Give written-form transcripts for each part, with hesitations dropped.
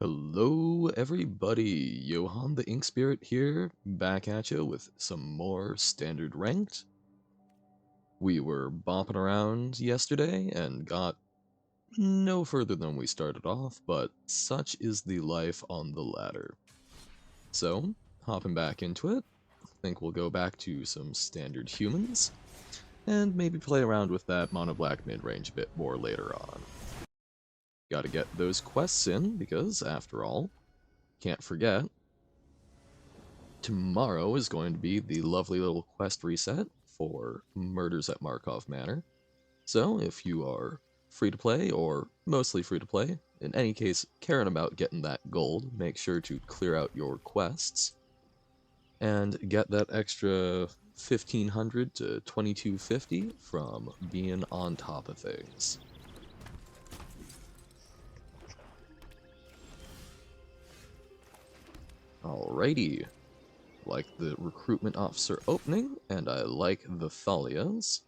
Hello, everybody. Johan the Ink Spirit here, back at you with some more standard ranked. We were bopping around yesterday and got no further than we started off, but such is the life on the ladder. So, hopping back into it, I think we'll go back to some standard humans, and maybe play around with that mono black mid range a bit more later on. Gotta get those quests in, because after all, can't forget, tomorrow is going to be the lovely little quest reset for Murders at Markov Manor. So if you are free to play, or mostly free to play, in any case caring about getting that gold, make sure to clear out your quests and get that extra 1500 to 2250 from being on top of things. Alrighty. Like the recruitment officer opening, and I like the Thalias.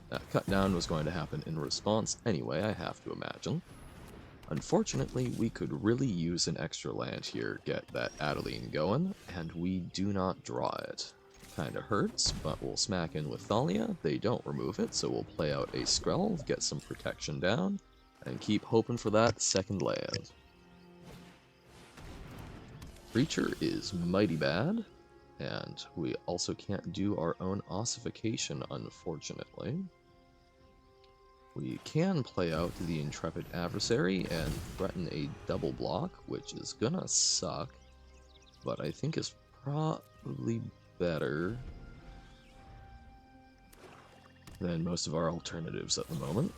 That cut down was going to happen in response anyway, I have to imagine. Unfortunately, we could really use an extra land here, get that Adeline going, and we do not draw it. Kinda hurts, but we'll smack in with Thalia. They don't remove it, so we'll play out a Skrell, get some protection down, and keep hoping for that second land. Creature is mighty bad, and we also can't do our own ossification, unfortunately. We can play out the Intrepid Adversary and threaten a double block, which is gonna suck, but I think is probably better than most of our alternatives at the moment.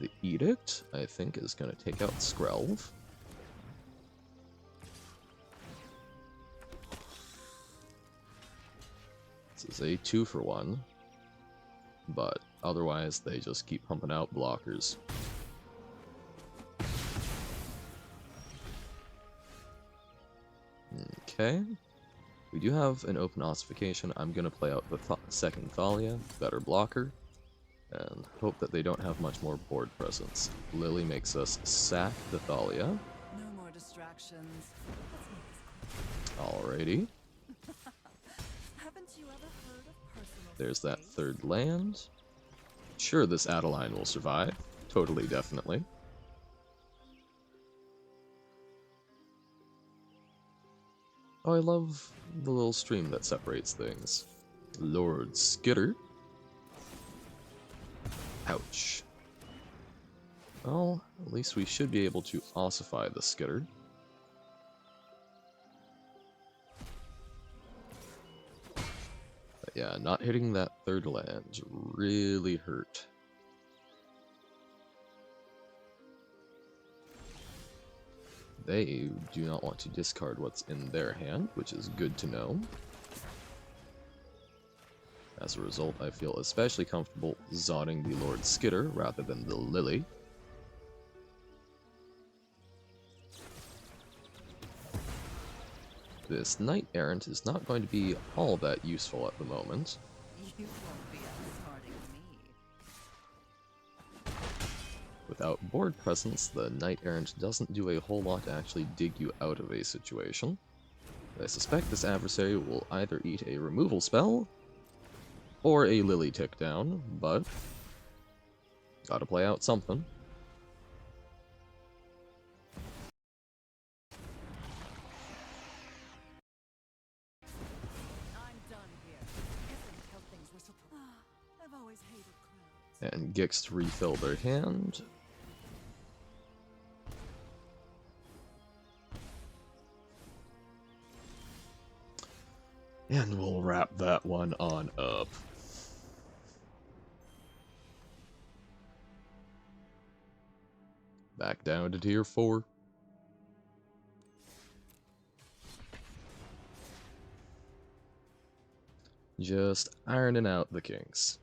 The Edict, I think, is gonna take out Skrelv. This is a 2-for-1, but otherwise they just keep pumping out blockers. Okay, we do have an open ossification. I'm going to play out the second Thalia, better blocker, and hope that they don't have much more board presence. Lily makes us sack the Thalia. No more distractions. Alrighty. Haven't you ever heard of personal There's that space? third land. Sure, this Adeline will survive. Totally, definitely. Oh, I love the little stream that separates things. Lord Skitter. Ouch. Well, at least we should be able to ossify the Skitter. But yeah, not hitting that third land really hurt. They do not want to discard what's in their hand, which is good to know. As a result, I feel especially comfortable zodding the Lord Skitter rather than the Lily. This Knight Errant is not going to be all that useful at the moment. You won't be outsmarting me. Without board presence, the Knight Errant doesn't do a whole lot to actually dig you out of a situation. I suspect this adversary will either eat a removal spell or a Lily tick down, but gotta play out something. I'm done here. Isn't how things were supposed. I've always hated clowns. And Gix to refill their hand. And we'll wrap that one on up. Back down to tier 4. Just ironing out the kinks.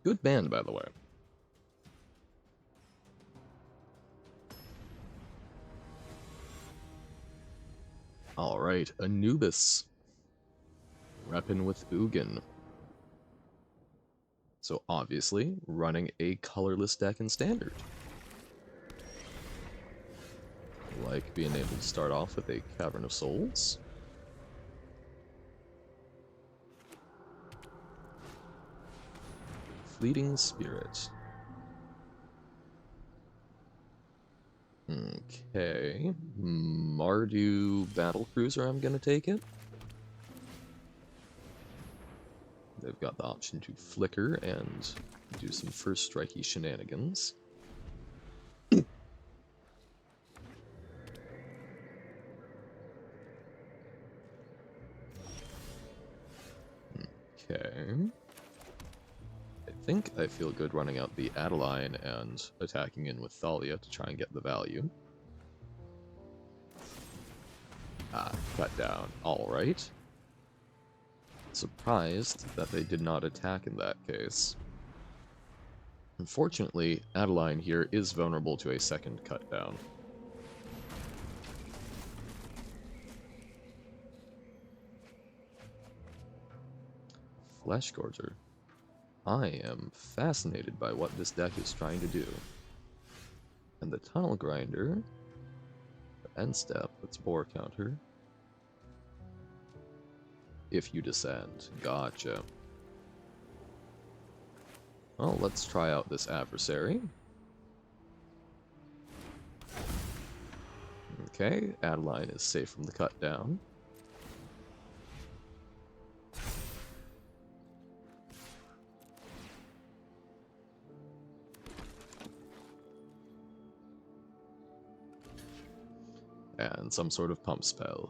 Good band, by the way. Alright, Anubis. Reppin' with Ugin. So obviously, running a colorless deck in Standard. like being able to start off with a Cavern of Souls. Fleeting Spirit. Okay. Mardu Battlecruiser, I'm gonna take it. They've got the option to flicker and do some first strikey shenanigans. Okay. I think I feel good running out the Adeline and attacking in with Thalia to try and get the value. Ah, cut down. Alright. Surprised that they did not attack in that case. Unfortunately, Adeline here is vulnerable to a second cut down. Flesh Gorger. I am fascinated by what this deck is trying to do. And the Tunnel Grinder, the end step, that's Boar counter. If you descend. Gotcha. Well, let's try out this adversary. Okay, Adeline is safe from the cut down. And some sort of pump spell.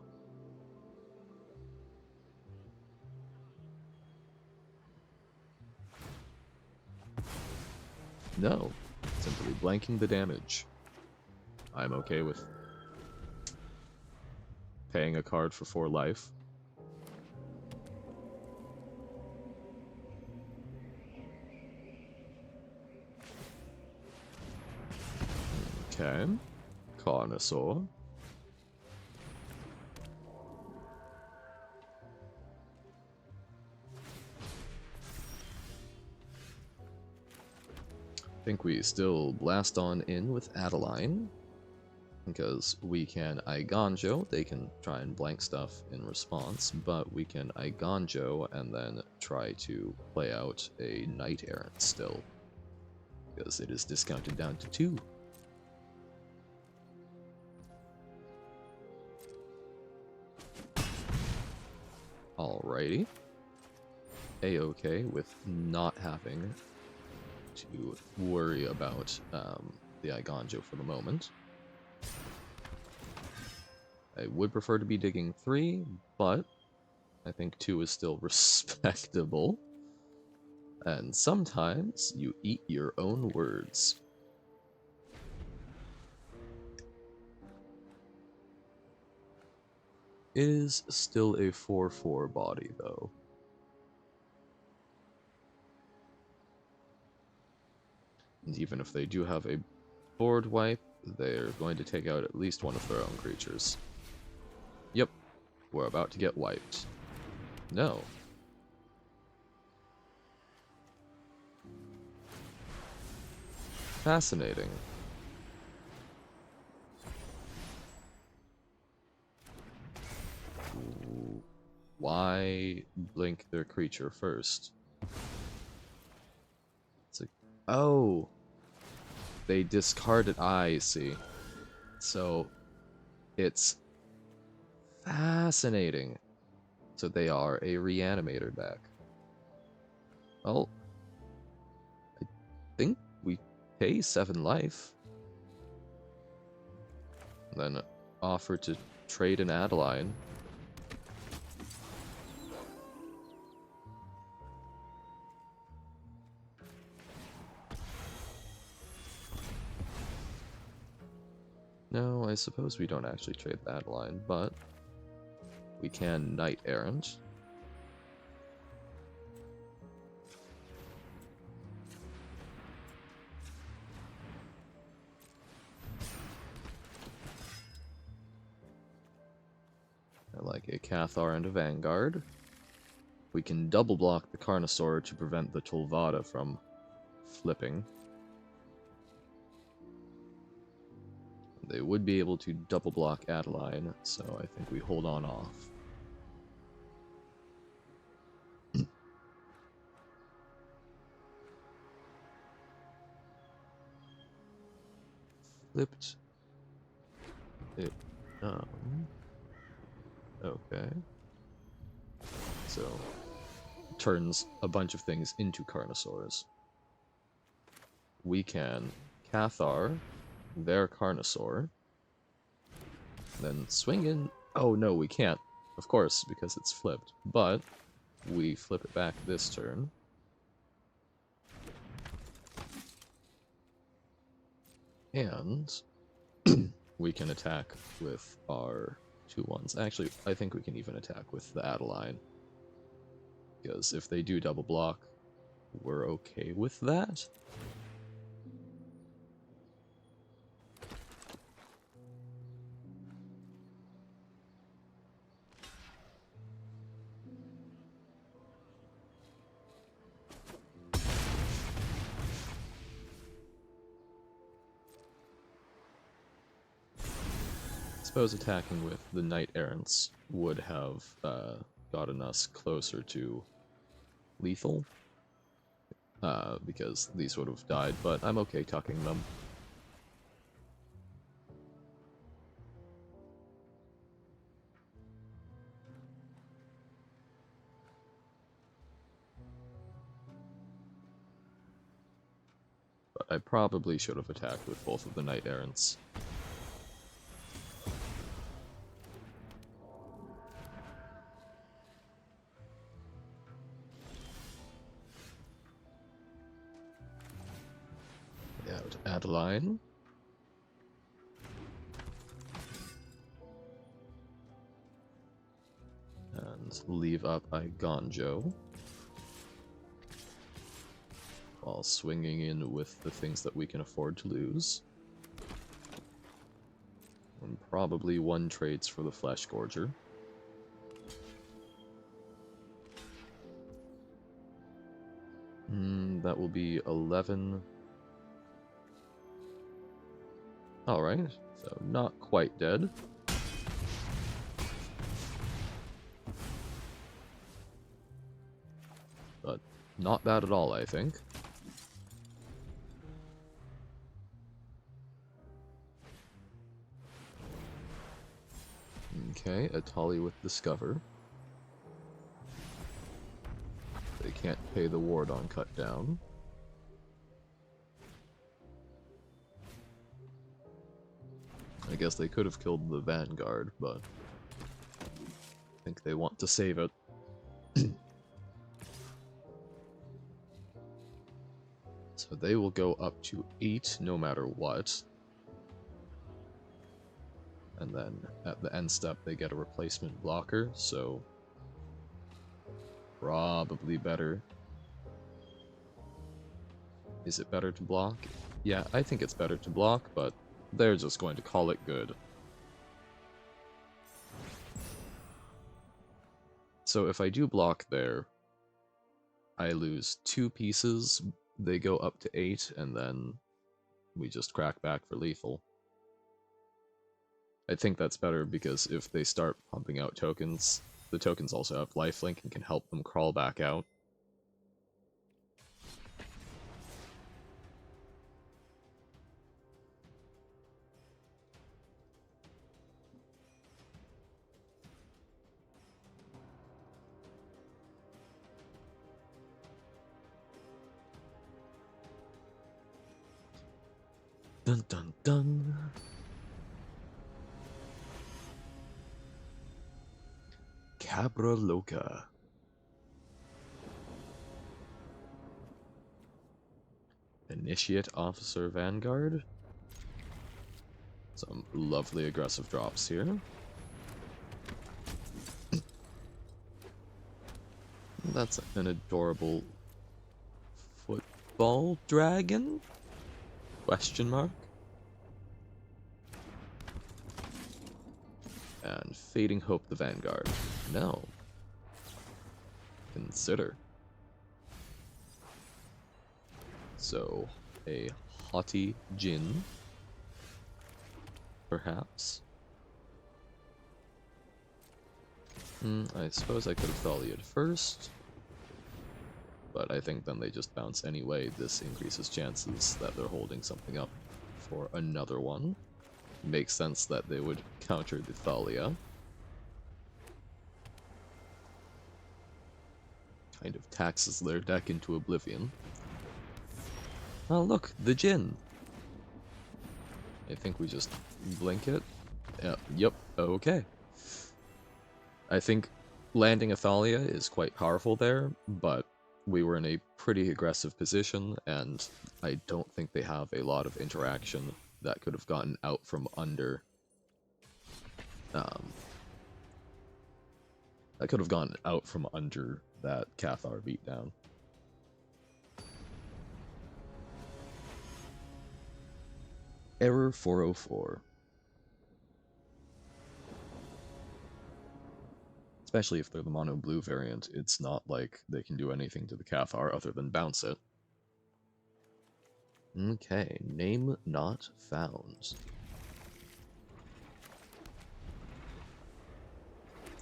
No, simply blanking the damage. I'm okay with paying a card for 4 life. Okay, Carnosaur. I think we still blast on in with Adeline, because we can Aiganjo, they can try and blank stuff in response, but we can Aiganjo and then try to play out a Knight Errant still, because it is discounted down to 2. Alrighty. A-okay with not having to worry about the Aiganjo for the moment. I would prefer to be digging 3, but I think 2 is still respectable. And sometimes you eat your own words. It is still a 4/4 body, though. And even if they do have a board wipe, they're going to take out at least one of their own creatures. Yep, we're about to get wiped. No. Fascinating. Why blink their creature first? It's like, oh, they discarded. I see. So it's fascinating. So they are a reanimator deck. Well, I think we pay 7 life. Then offer to trade an Adeline. No, I suppose we don't actually trade the Adeline, but we can Knight Errant. I like a Cathar and a Vanguard. We can double block the Carnosaur to prevent the Tulvada from flipping. They would be able to double block Adeline, so I think we hold on off. Flipped it. Okay. So, turns a bunch of things into Carnosaurs. We can Cathar their Carnosaur, then swing in. Oh no, we can't. Of course, because it's flipped. But we flip it back this turn. And we can attack with our 2/1s. Actually, I think we can even attack with the Adeline. Because if they do double block, we're okay with that. I suppose attacking with the Knight Errants would have gotten us closer to lethal. Because these would have died, but I'm okay tucking them. But I probably should have attacked with both of the Knight Errants. Out Adeline. And leave up Igonjo. While swinging in with the things that we can afford to lose. And probably one trades for the Flesh Gorger. That will be 11. Alright, so not quite dead. But not bad at all, I think. Okay, Atali with Discover. They can't pay the ward on cut down. I guess they could have killed the Vanguard, but I think they want to save it. So they will go up to 8 no matter what. And then at the end step they get a replacement blocker, so probably better. Is it better to block? Yeah, I think it's better to block, but they're just going to call it good. So if I do block there, I lose 2 pieces, they go up to 8, and then we just crack back for lethal. I think that's better because if they start pumping out tokens, the tokens also have lifelink and can help them crawl back out. Dun dun dun! Cabra Loca. Initiate Officer Vanguard. Some lovely aggressive drops here. That's an adorable football dragon? Question mark? And Fading Hope the Vanguard. No. Consider. So, a haughty Jin. perhaps? I suppose I could have Thalia'd first, but I think then they just bounce anyway. This increases chances that they're holding something up for another one. Makes sense that they would counter the Thalia. Kind of taxes their deck into oblivion. Oh look, the Jinn! I think we just blink it. Yep, okay. I think landing a Thalia is quite powerful there, but we were in a pretty aggressive position, and I don't think they have a lot of interaction that could have gotten out from under. That could have gone out from under that Cathar beatdown. Error 404. Especially if they're the mono blue variant, it's not like they can do anything to the Cathar other than bounce it. Okay, name not found.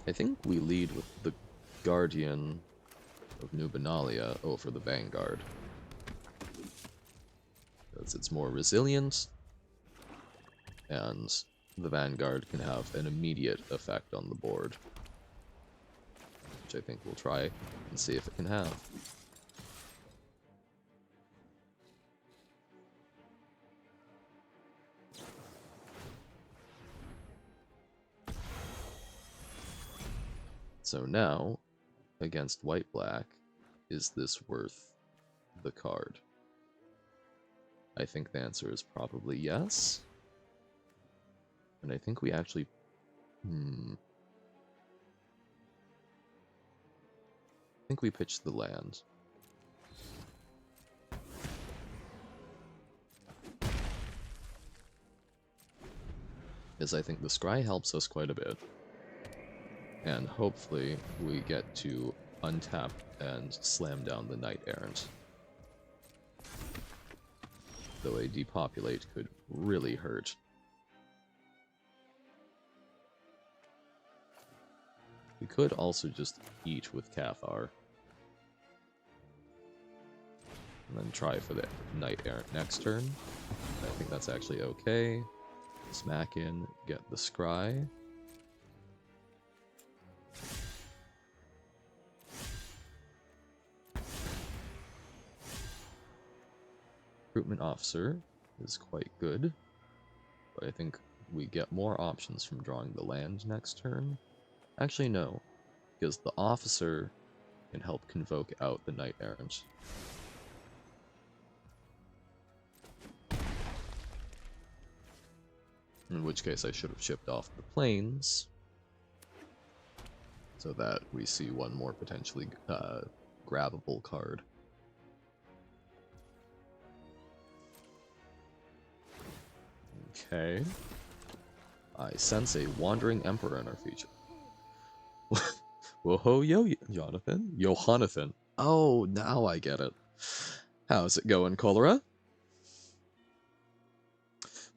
I think we lead with the Guardian of Nubinalia over the Vanguard. Because it's more resilient, and the Vanguard can have an immediate effect on the board. Which I think we'll try and see if it can have. So now, against white-black, is this worth the card? I think the answer is probably yes. And I think we actually... I think we pitched the land. Because I think the scry helps us quite a bit. And hopefully we get to untap and slam down the Knight Errant. Though a depopulate could really hurt. We could also just eat with Cathar. And then try for the Knight Errant next turn. I think that's actually okay. Smack in, get the scry. Recruitment Officer is quite good, but I think we get more options from drawing the land next turn. Actually, no, because the Officer can help convoke out the Knight Errant. In which case I should have shipped off the planes, so that we see one more potentially grabbable card. Okay. I sense a Wandering Emperor in our future. Whoa, yo, Jonathan? Johannathan. Oh, now I get it. How's it going, Cholera?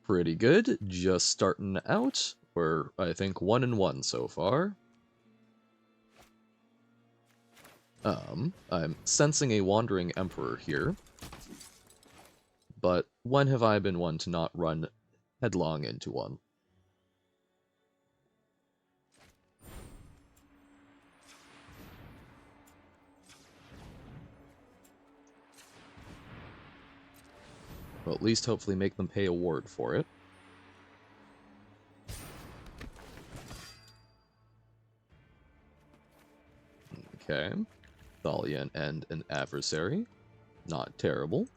Pretty good. Just starting out. We're, I think, 1-1 so far. I'm sensing a Wandering Emperor here. But when have I been one to not run headlong into one? Well, at least hopefully make them pay a ward for it. Okay. Thalian and an adversary. Not terrible.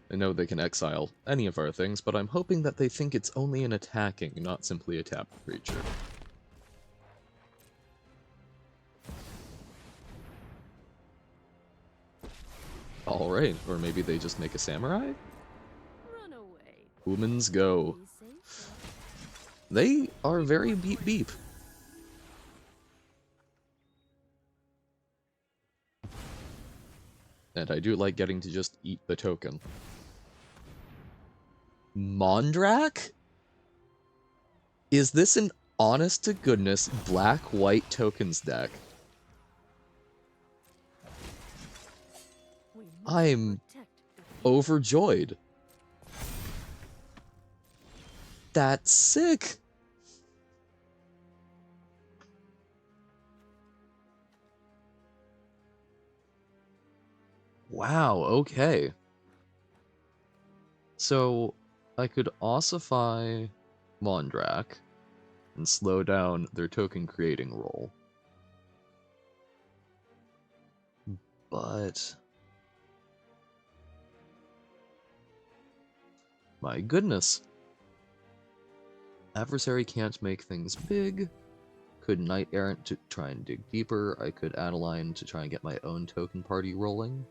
I know they can exile any of our things, but I'm hoping that they think it's only an attacking, not simply a tapped creature. Alright, or maybe they just make a samurai? Run away. Humans go. They are very beep beep. And I do like getting to just eat the token. Mondrak? Is this an honest-to-goodness black-white tokens deck? We must I'm protect the field. overjoyed. That's sick! Wow, okay. So, I could ossify Mondrak and slow down their token creating roll. But my goodness. Adversary can't make things big. Could Knight Errant to try and dig deeper. I could Adeline to try and get my own token party rolling.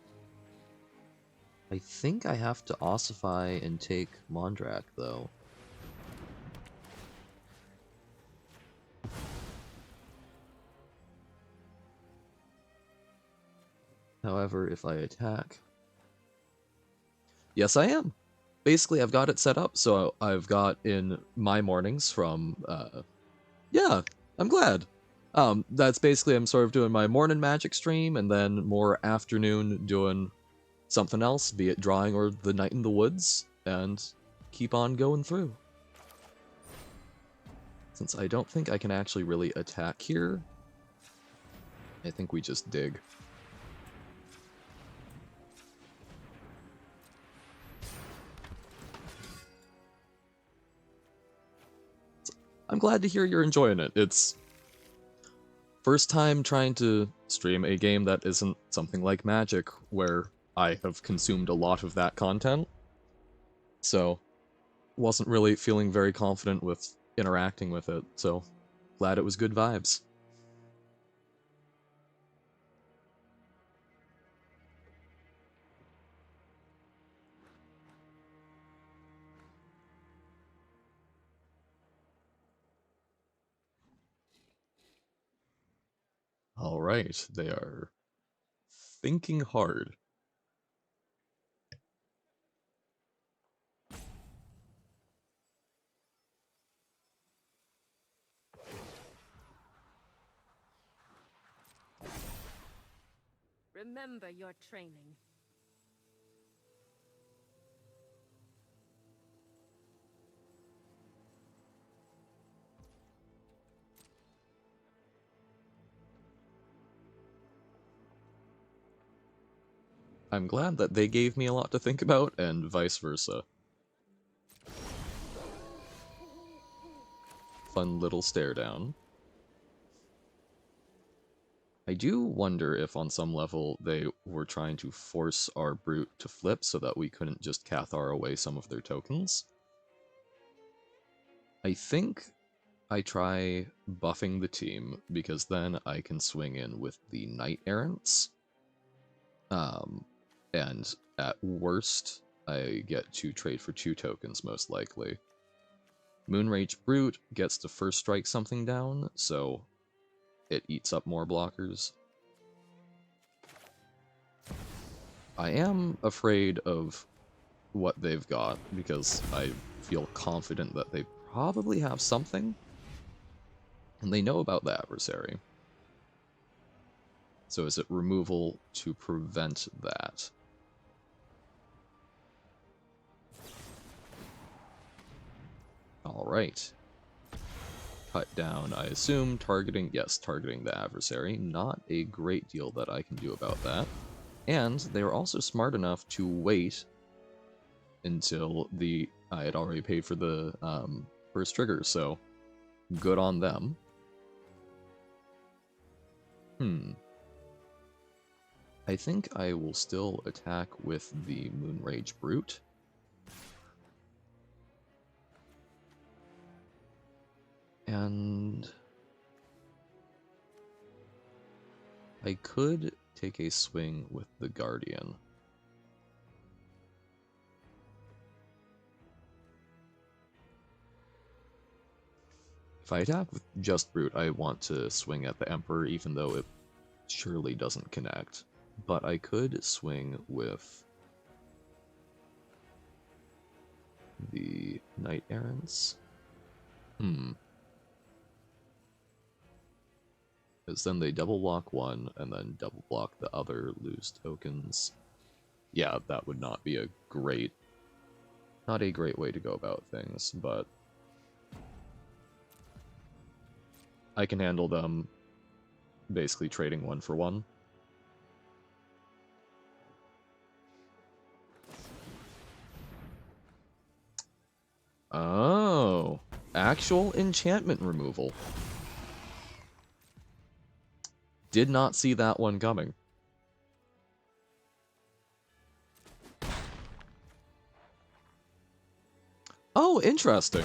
I think I have to ossify and take Mondrak, though. However, if I attack... Yes, I am! Basically, I've got it set up, so I've got in my mornings from, yeah, I'm glad. That's basically, I'm sort of doing my morning magic stream, and then more afternoon doing something else, be it drawing or the night in the woods, and keep on going through. Since I don't think I can actually really attack here, I think we just dig. I'm glad to hear you're enjoying it. It's first time trying to stream a game that isn't something like Magic, where I have consumed a lot of that content. So, wasn't really feeling very confident with interacting with it, so glad it was good vibes. Alright, they are thinking hard. Remember your training. I'm glad that they gave me a lot to think about, and vice versa. Fun little stare down. I do wonder if on some level they were trying to force our Brute to flip so that we couldn't just Cathar away some of their tokens. I think I try buffing the team, because then I can swing in with the Knight Errants. And at worst, I get to trade for 2 tokens, most likely. Moonrage Brute gets to first strike something down, so it eats up more blockers. I am afraid of what they've got, because I feel confident that they probably have something, and they know about the adversary. So is it removal to prevent that? Alright. Cut down, I assume, targeting, yes, targeting the adversary. Not a great deal that I can do about that. And they were also smart enough to wait until I had already paid for the first trigger, so good on them. I think I will still attack with the Moonrage Brute. And I could take a swing with the Guardian. If I attack with just Brute, I want to swing at the Emperor, even though it surely doesn't connect. but I could swing with the Knight Errants. Because then they double block one and then double block the other, lose tokens. Yeah, that would not be not a great way to go about things, but I can handle them basically trading one for one. Oh, actual enchantment removal. Did not see that one coming. Oh, interesting.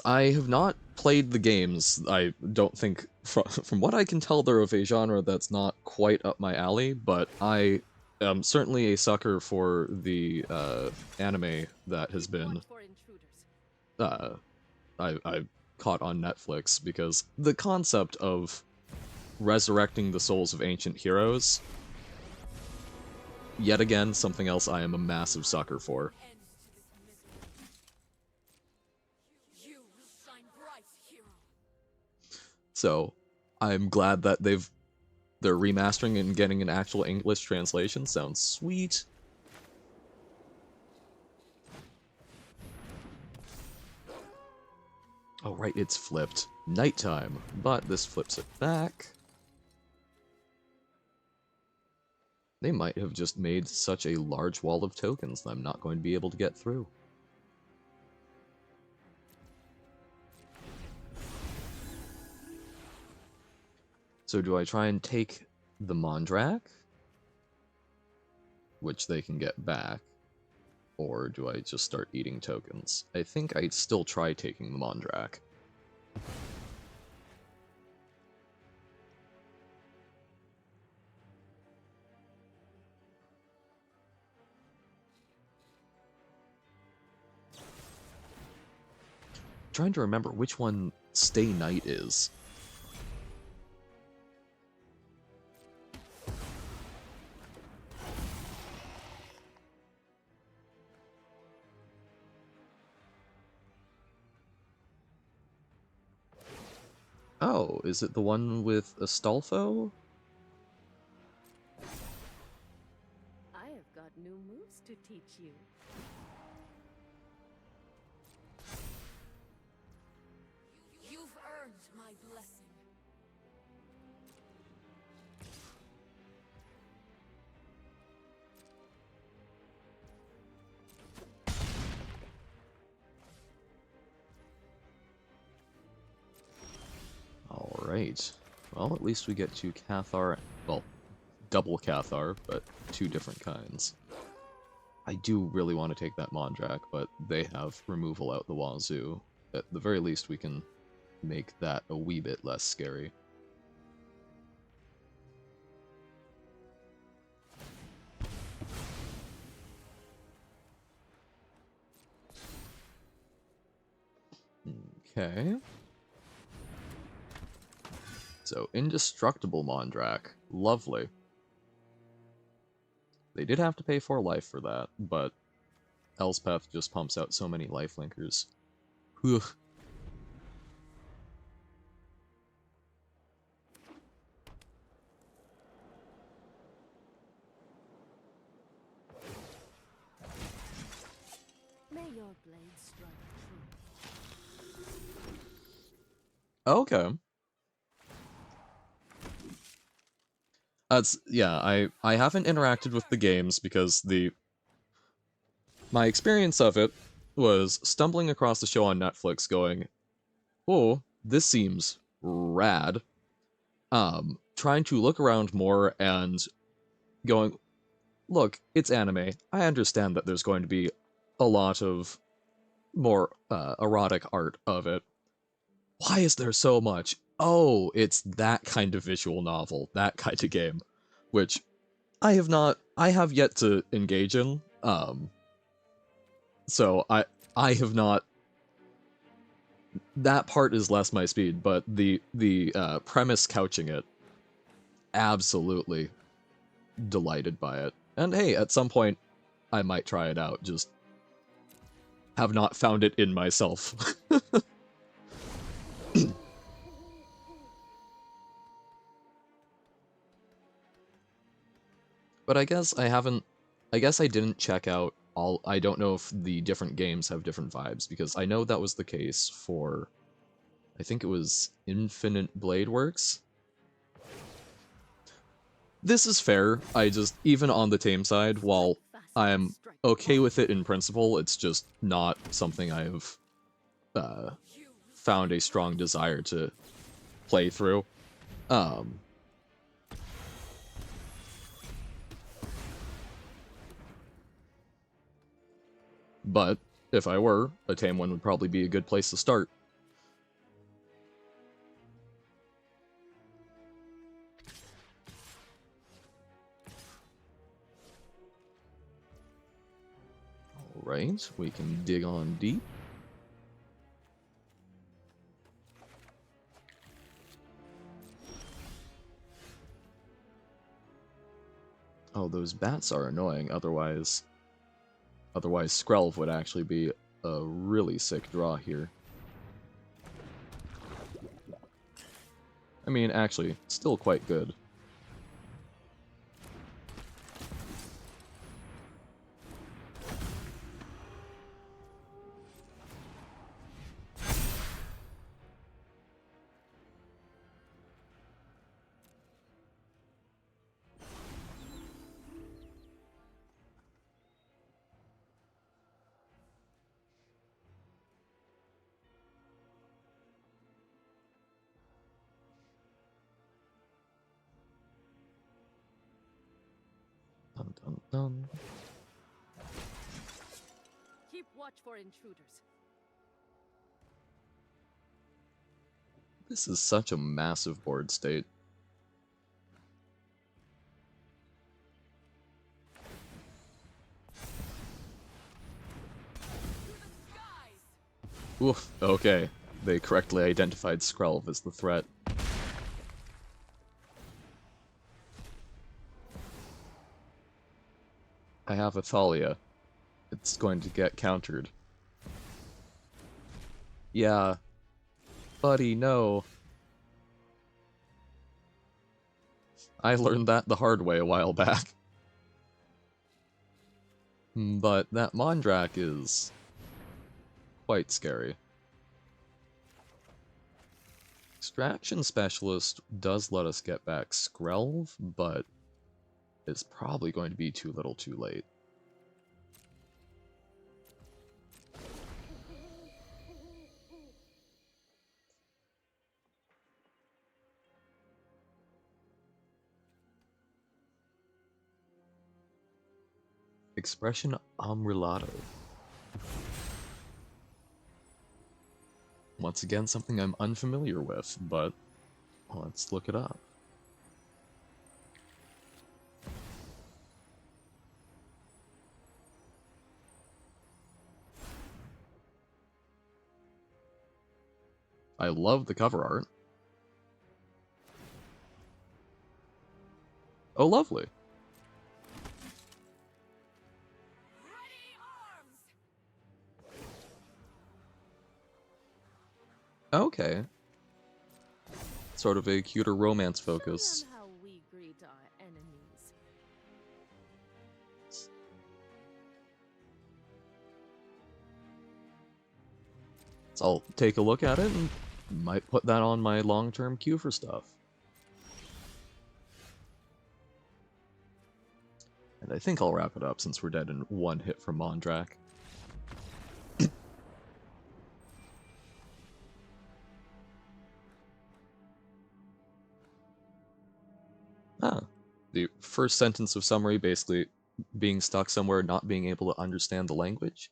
I have not played the games. I don't think, from what I can tell, they're of a genre that's not quite up my alley, but I am certainly a sucker for the anime that has been uh, I caught on Netflix, because the concept of resurrecting the souls of ancient heroes, yet again, something else I am a massive sucker for. So I'm glad that they're remastering and getting an actual English translation. Sounds sweet. Oh right, it's flipped. Nighttime, but this flips it back. They might have just made such a large wall of tokens that I'm not going to be able to get through. So do I try and take the Mondrak, which they can get back, or do I just start eating tokens? I think I'd still try taking the Mondrak. Trying to remember which one Stay Night is. Oh, is it the one with Astolfo? I have got new moves to teach you. You've earned my blessing. Alright. Well, at least we get two Cathar. Well, double Cathar, but two different kinds. I do really want to take that Mondrak, but they have removal out the wazoo. At the very least, we can make that a wee bit less scary. Okay. So, indestructible Mondrak. Lovely. They did have to pay 4 life for that, but Elspeth just pumps out so many lifelinkers. Whew. May your blade strike true. Okay. Yeah, I haven't interacted with the games because my experience of it was stumbling across the show on Netflix going, "Oh, this seems rad." Trying to look around more and going, "Look, it's anime. I understand that there's going to be a lot of more erotic art of it. Why is there so much? Oh, it's that kind of visual novel, that kind of game." Which I have yet to engage in. So I have not. That part is less my speed, but the premise couching it absolutely delighted by it. And hey, at some point, I might try it out, just have not found it in myself. But I guess I didn't check out all, I don't know if the different games have different vibes, because I know that was the case for, I think it was Infinite Blade Works. This is fair, I just, even on the tame side, while I'm okay with it in principle, it's just not something I've uh, found a strong desire to play through. Um, but if I were, a tame one would probably be a good place to start. Alright, we can dig on deep. Oh, those bats are annoying, otherwise Skrelv would actually be a really sick draw here. I mean, actually, still quite good. Dun dun dun. Keep watch for intruders. This is such a massive board state. Oof, okay. They correctly identified Skrelv as the threat. I have Athalia. It's going to get countered. Yeah. Buddy, no. I learned that the hard way a while back. But that Mondrak is quite scary. Extraction Specialist does let us get back Skrelv, but it's probably going to be too little too late. Expression Amrelato. Once again, something I'm unfamiliar with, but let's look it up. I love the cover art. Oh, lovely. Okay. Sort of a cuter romance focus. How we greet our enemies. So I'll take a look at it and might put that on my long-term queue for stuff. And I think I'll wrap it up since we're dead in one hit from Mondrak. Ah, the first sentence of summary basically being stuck somewhere, not being able to understand the language.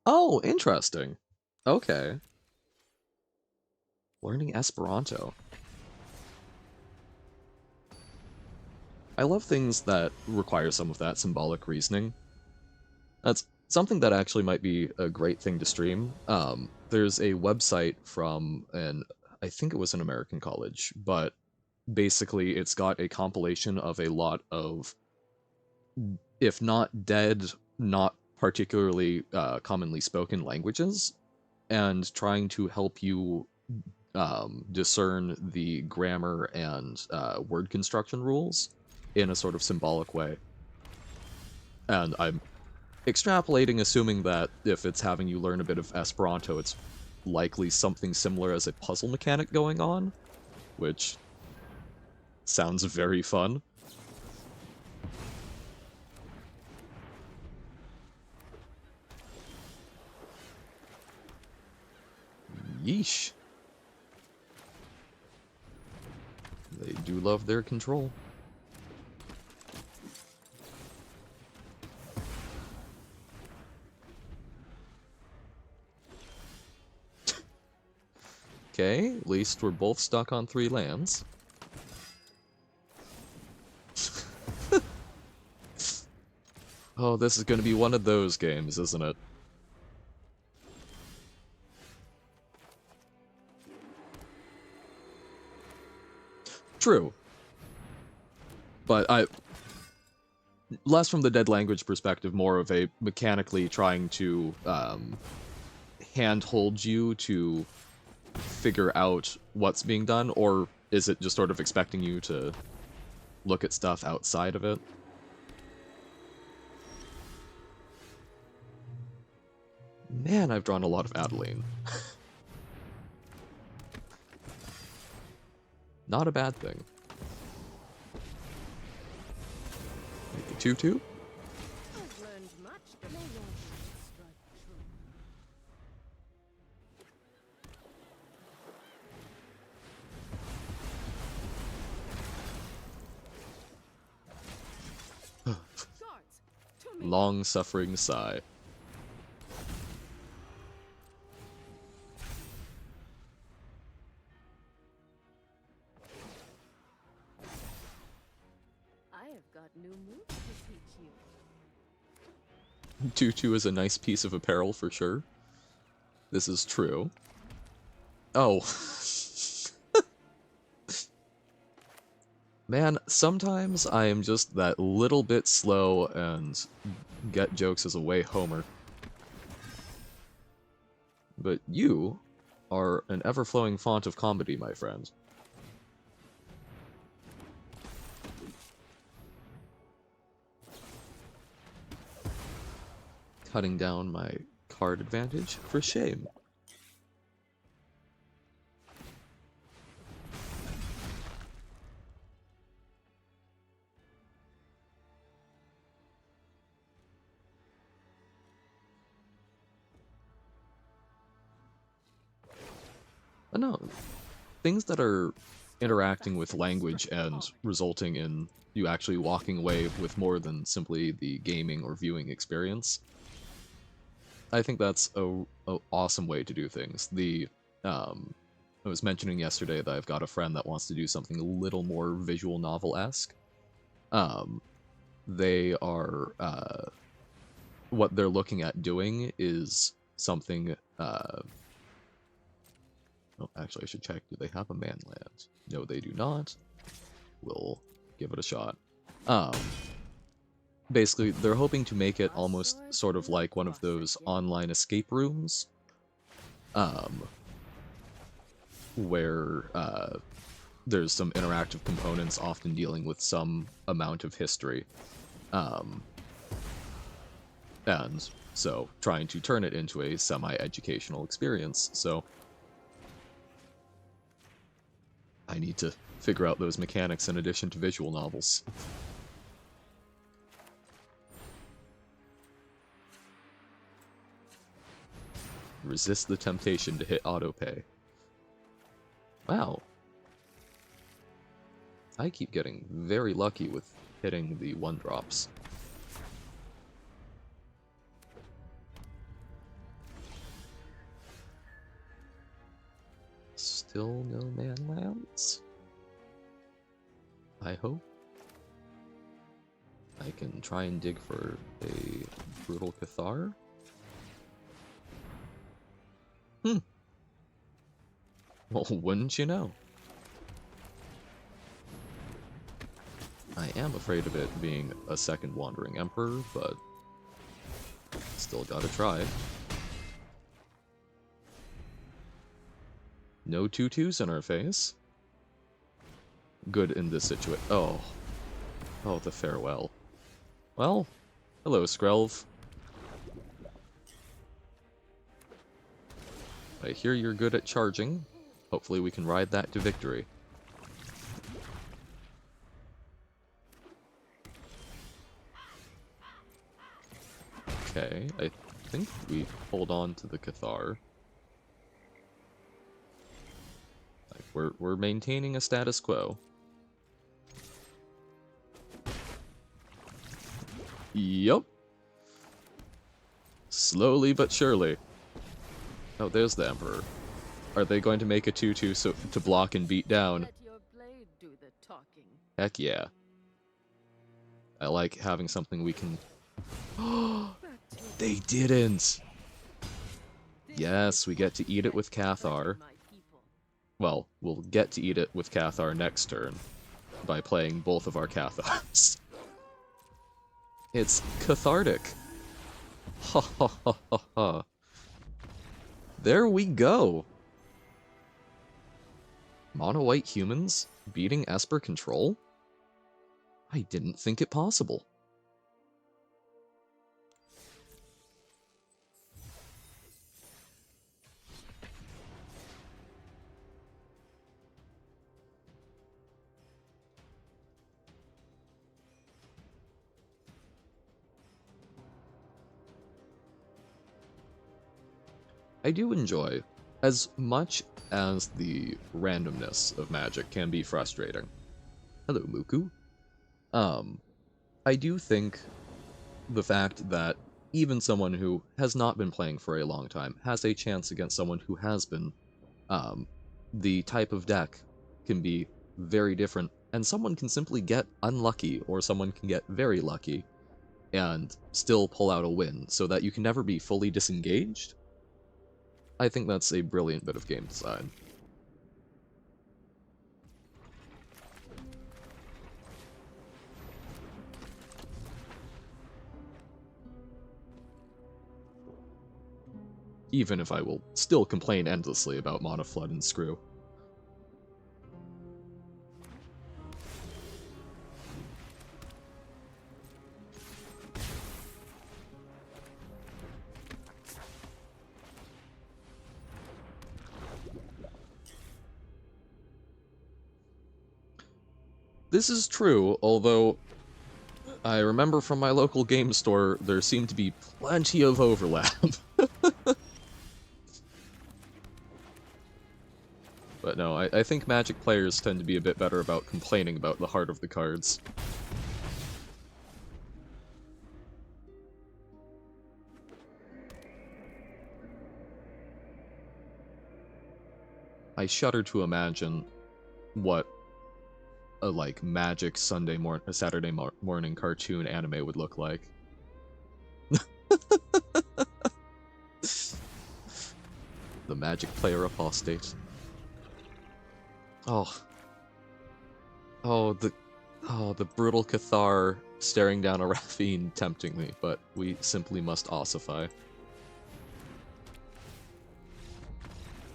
Oh, interesting. Okay. Learning Esperanto. I love things that require some of that symbolic reasoning. That's something that actually might be a great thing to stream. There's a website from I think it was an American college, but basically it's got a compilation of a lot of, if not dead, not particularly commonly spoken languages, and trying to help you discern the grammar and word construction rules in a sort of symbolic way. And I'm extrapolating, assuming that if it's having you learn a bit of Esperanto, it's likely something similar as a puzzle mechanic going on, which sounds very fun. Yeesh. They do love their control. Okay, at least we're both stuck on 3 lands. Oh, this is gonna be one of those games, isn't it? True. But less from the dead language perspective, more of a mechanically trying to handhold you to figure out what's being done, or is it just sort of expecting you to look at stuff outside of it? Man, I've drawn a lot of Adeline. Not a bad thing. Make a 2/2? I've learned much, but no longer strike true. Guards, to me. Long-suffering sigh. I have got new moves to teach you. 2/2 is a nice piece of apparel for sure. This is true. Oh. Man, sometimes I am just that little bit slow and get jokes as a way homer. But you are an ever-flowing font of comedy, my friend. Cutting down my card advantage? For shame. But no, things that are interacting with language and resulting in you actually walking away with more than simply the gaming or viewing experience. I think that's a awesome way to do things. I was mentioning yesterday that I've got a friend that wants to do something a little more visual novel-esque. They are what they're looking at doing is something. Oh, actually, I should check. Do they have a manland? No, they do not. We'll give it a shot. Basically, they're hoping to make it almost sort of like one of those online escape rooms, where there's some interactive components, often dealing with some amount of history, and so trying to turn it into a semi-educational experience. So I need to figure out those mechanics in addition to visual novels. Resist the temptation to hit autopay. Wow. I keep getting very lucky with hitting the 1-drops. Still no manlands? I hope. I can try and dig for a Brutal Cathar. Well, wouldn't you know? I am afraid of it being a second Wandering Emperor, but still gotta try. No 2/2s in our face. Good in this situation. Oh. Oh, the farewell. Well, hello, Skrelv. I hear you're good at charging. Hopefully we can ride that to victory. Okay, I think we hold on to the Cathar. Like, we're maintaining a status quo. Yup. Slowly but surely. Oh, there's the Emperor. Are they going to make a 2/2 so to block and beat down? Let your blade do the talking. Heck yeah. I like having something we can... They didn't! Yes, we get to eat it with Cathar. Well, we'll get to eat it with Cathar next turn by playing both of our Cathars. It's cathartic. Ha ha ha ha ha. There we go! Mono-white humans beating Esper Control? I didn't think it possible. I do enjoy, as much as the randomness of Magic can be frustrating. Hello, Muku. I do think the fact that even someone who has not been playing for a long time has a chance against someone who has been, the type of deck can be very different, and someone can simply get unlucky, or someone can get very lucky, and still pull out a win, so that you can never be fully disengaged. I think that's a brilliant bit of game design. Even if I will still complain endlessly about Mana Flood and Screw. This is true, although I remember from my local game store there seemed to be plenty of overlap. But no, I think Magic players tend to be a bit better about complaining about the heart of the cards. I shudder to imagine what a, like, Magic Saturday morning cartoon anime would look like. The Magic player apostate. Oh. Oh, the brutal Cathar staring down a ravine tempting me, but we simply must ossify.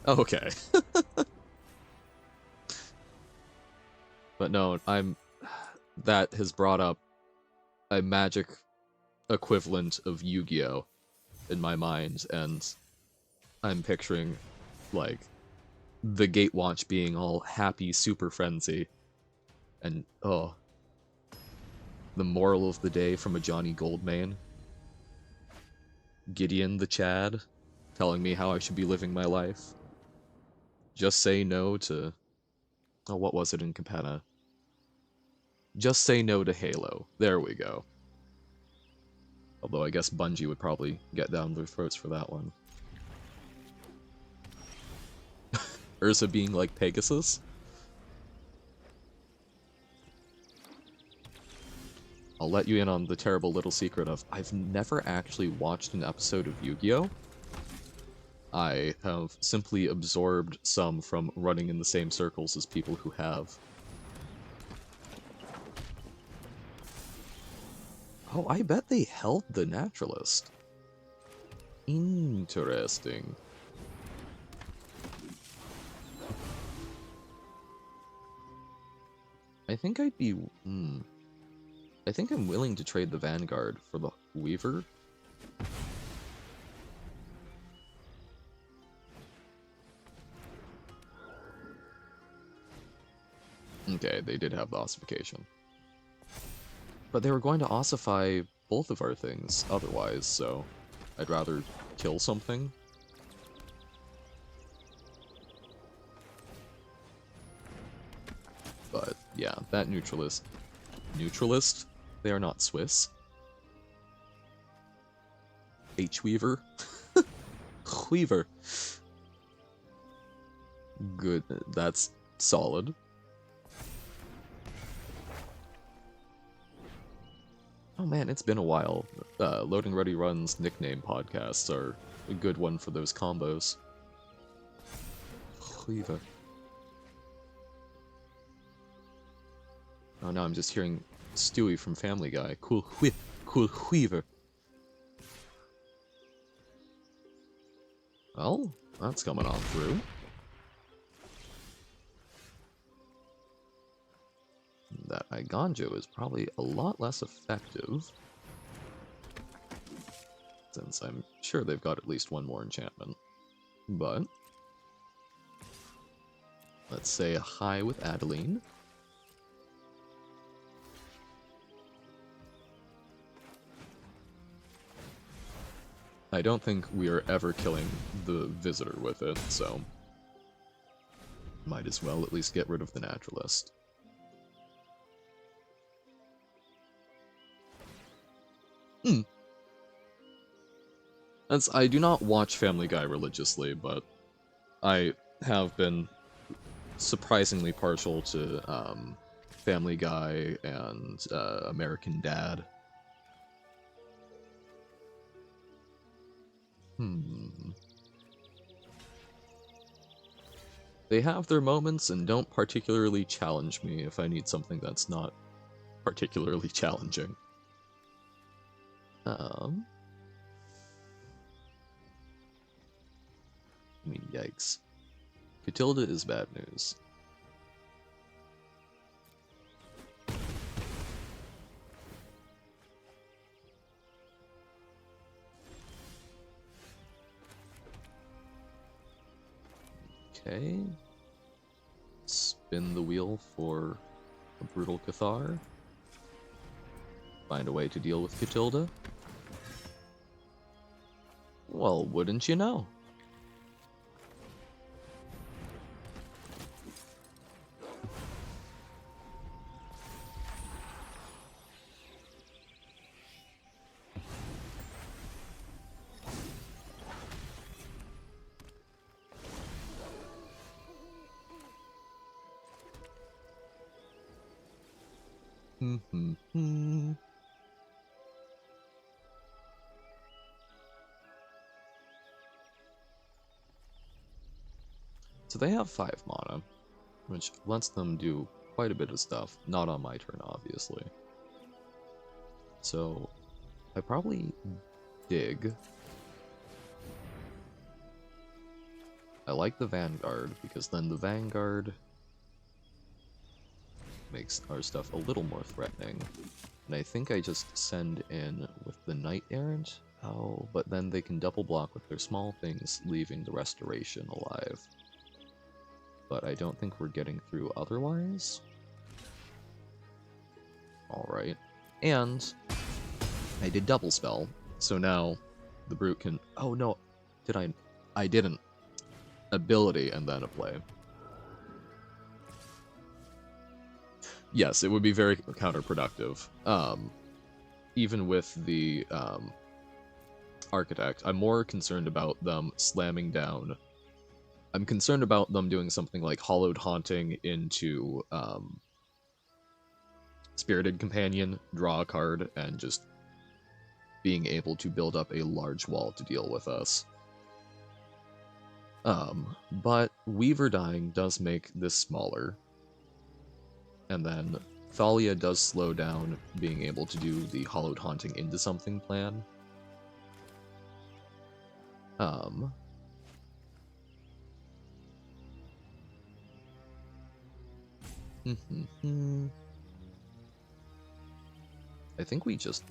Okay. But no, that has brought up a Magic equivalent of Yu-Gi-Oh! In my mind, and I'm picturing, like, the Gatewatch being all happy super frenzy. And, oh. The moral of the day from a Johnny Goldmane. Gideon the Chad, telling me how I should be living my life. Just say no to... Oh, what was it in Capenna? Just say no to Halo. There we go. Although I guess Bungie would probably get down their throats for that one. Ursa being like Pegasus? I'll let you in on the terrible little secret of I've never actually watched an episode of Yu-Gi-Oh! I have simply absorbed some from running in the same circles as people who have. Oh, I bet they held the Naturalist. Interesting. I think I'd be... I think I'm willing to trade the Vanguard for the Weaver. Okay, they did have the ossification. But they were going to ossify both of our things otherwise, so I'd rather kill something. But yeah, that neutralist... Neutralist? They are not Swiss. H-Weaver? Weaver. Good, that's solid. Oh man, it's been a while. Loading Ready Run's nickname podcasts are a good one for those combos. Weaver. Oh no, I'm just hearing Stewie from Family Guy. Cool Weaver. Well, that's coming on through. That Iganjo is probably a lot less effective. Since I'm sure they've got at least one more enchantment. But let's say a high with Adeline. I don't think we are ever killing the Visitor with it, so might as well at least get rid of the Naturalist. I do not watch Family Guy religiously, but I have been surprisingly partial to Family Guy and American Dad. They have their moments and don't particularly challenge me if I need something that's not particularly challenging. I mean, yikes. Catilda is bad news. Okay. Spin the wheel for a brutal Cathar. Find a way to deal with Catilda. Well, wouldn't you know? So they have 5 mana, which lets them do quite a bit of stuff, not on my turn, obviously. So I probably dig. I like the Vanguard, because then the Vanguard makes our stuff a little more threatening. And I think I just send in with the Knight Errant. Oh, but then they can double block with their small things, leaving the Restoration alive. But I don't think we're getting through otherwise. Alright. And I did double spell, so now the Brute can... Oh no, did I? I didn't. Ability and then a play. Yes, it would be very counterproductive. Even with the Architect, I'm more concerned about them slamming down. I'm concerned about them doing something like Hollowed Haunting into Spirited Companion, draw a card, and just being able to build up a large wall to deal with us. But Weaver dying does make this smaller. And then Thalia does slow down being able to do the hollowed haunting into something plan. Um, I think we just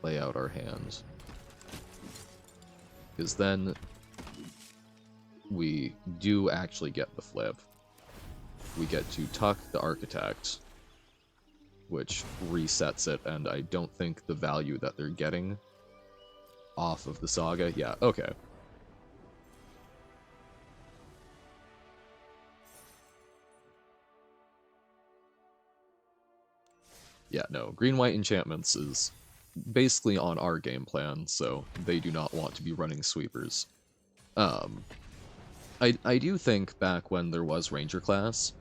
play out our hands. Because then we do actually get the flip. We get to tuck the Architect, which resets it, and I don't think the value that they're getting off of the Saga... Yeah, okay. Yeah, no, green-white enchantments is basically on our game plan, so they do not want to be running sweepers. I do think back when there was Ranger class,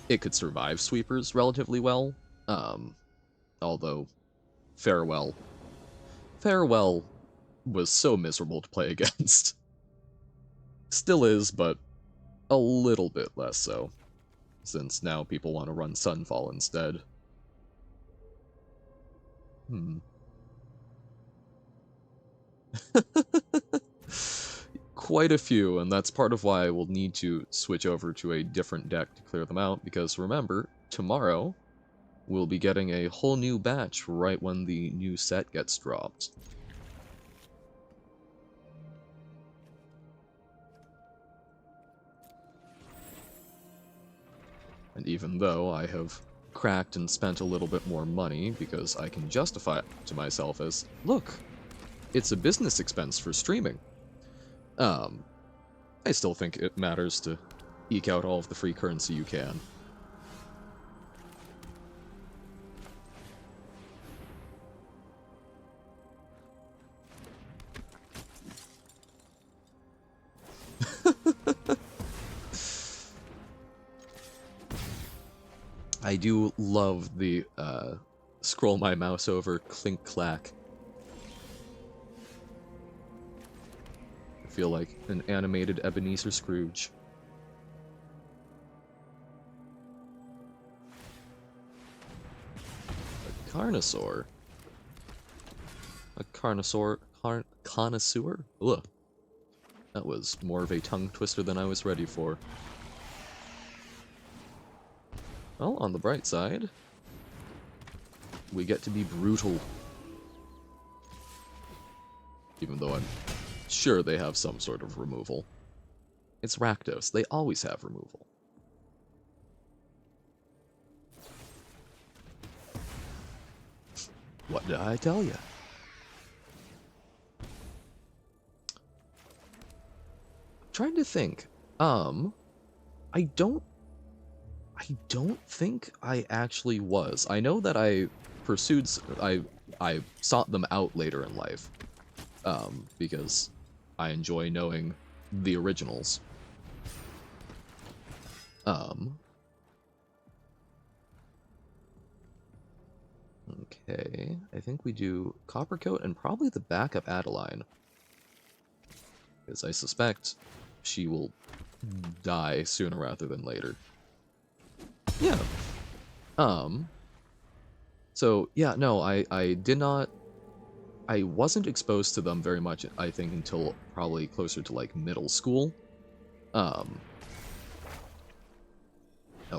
it could survive sweepers relatively well, although Farewell was so miserable to play against. Still is, but a little bit less so, since now people want to run Sunfall instead. Quite a few, and that's part of why we'll need to switch over to a different deck to clear them out, because remember, tomorrow we'll be getting a whole new batch right when the new set gets dropped. And even though I have cracked and spent a little bit more money, because I can justify it to myself as, look, it's a business expense for streaming. I still think it matters to eke out all of the free currency you can. I do love the scroll my mouse over clink clack. I feel like an animated Ebenezer Scrooge. A Carnosaur? A connoisseur? Ugh. That was more of a tongue twister than I was ready for. Well, on the bright side, we get to be brutal. Even though I'm sure they have some sort of removal. It's Rakdos, they always have removal. What did I tell you? Trying to think. I don't think I actually was. I know that I pursued, I sought them out later in life, because I enjoy knowing the originals. Okay, I think we do Coppercoat and probably the backup Adeline, because I suspect she will die sooner rather than later. Yeah. So, yeah, no, I did not... I wasn't exposed to them very much, I think, until probably closer to, like, middle school. Oh,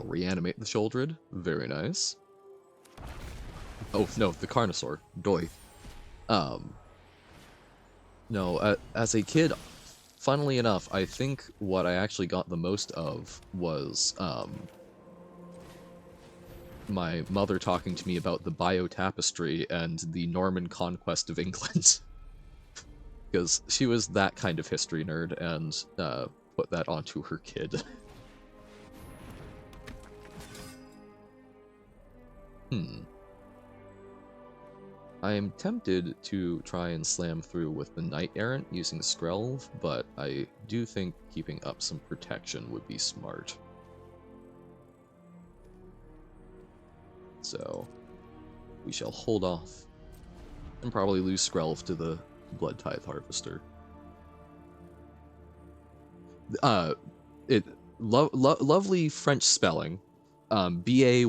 reanimate the Shouldred. Very nice. Oh, no, the Carnosaur. Doi. No, as a kid, funnily enough, I think what I actually got the most of was, my mother talking to me about the biotapestry and the Norman conquest of England. Because she was that kind of history nerd and put that onto her kid. I am tempted to try and slam through with the Knight Errant using Skrelv, but I do think keeping up some protection would be smart. So, we shall hold off and probably lose Skrelv to the Blood Tithe Harvester. Lovely French spelling. Bayeux,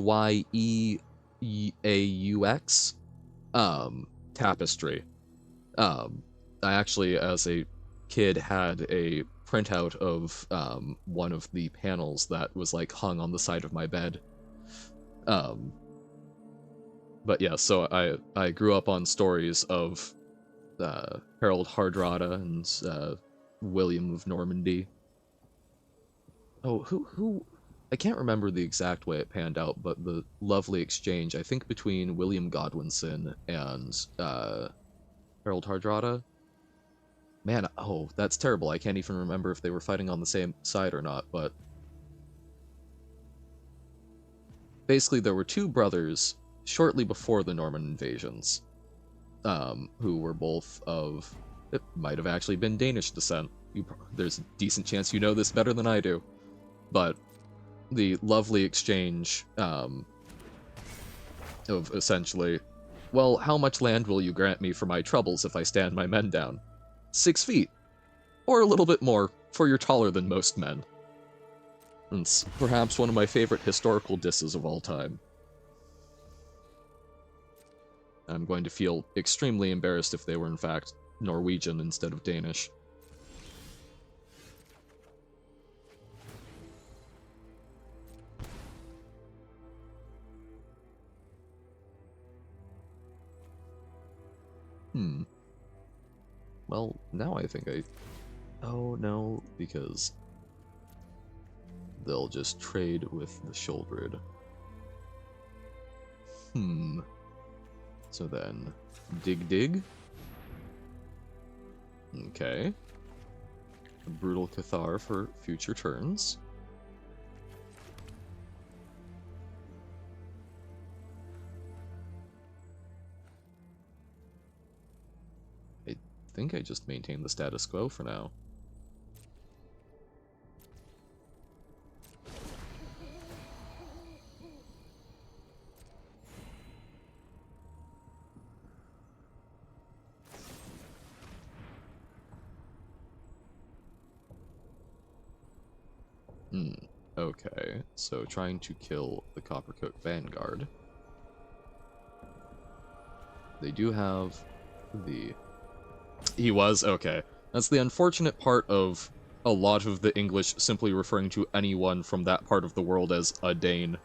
tapestry. Um, I actually, as a kid, had a printout of one of the panels that was like hung on the side of my bed. Um, but yeah, so I grew up on stories of Harold Hardrada and William of Normandy. Oh, who? I can't remember the exact way it panned out, but the lovely exchange, I think, between William Godwinson and Harold Hardrada. Man, oh, that's terrible. I can't even remember if they were fighting on the same side or not, but basically there were two brothers shortly before the Norman invasions, who were both of, it might have actually been Danish descent. There's a decent chance you know this better than I do, but the lovely exchange of essentially, well, how much land will you grant me for my troubles if I stand my men down? 6 feet, or a little bit more, for you're taller than most men. It's perhaps one of my favorite historical disses of all time. I'm going to feel extremely embarrassed if they were in fact Norwegian instead of Danish. Well, now I think I... Oh, no, because they'll just trade with the Shouldered. So then, dig. Okay. A Brutal Cathar for future turns. I think I just maintain the status quo for now. Okay, so trying to kill the Coppercoat Vanguard. They do have the... He was? Okay. That's the unfortunate part of a lot of the English simply referring to anyone from that part of the world as a Dane.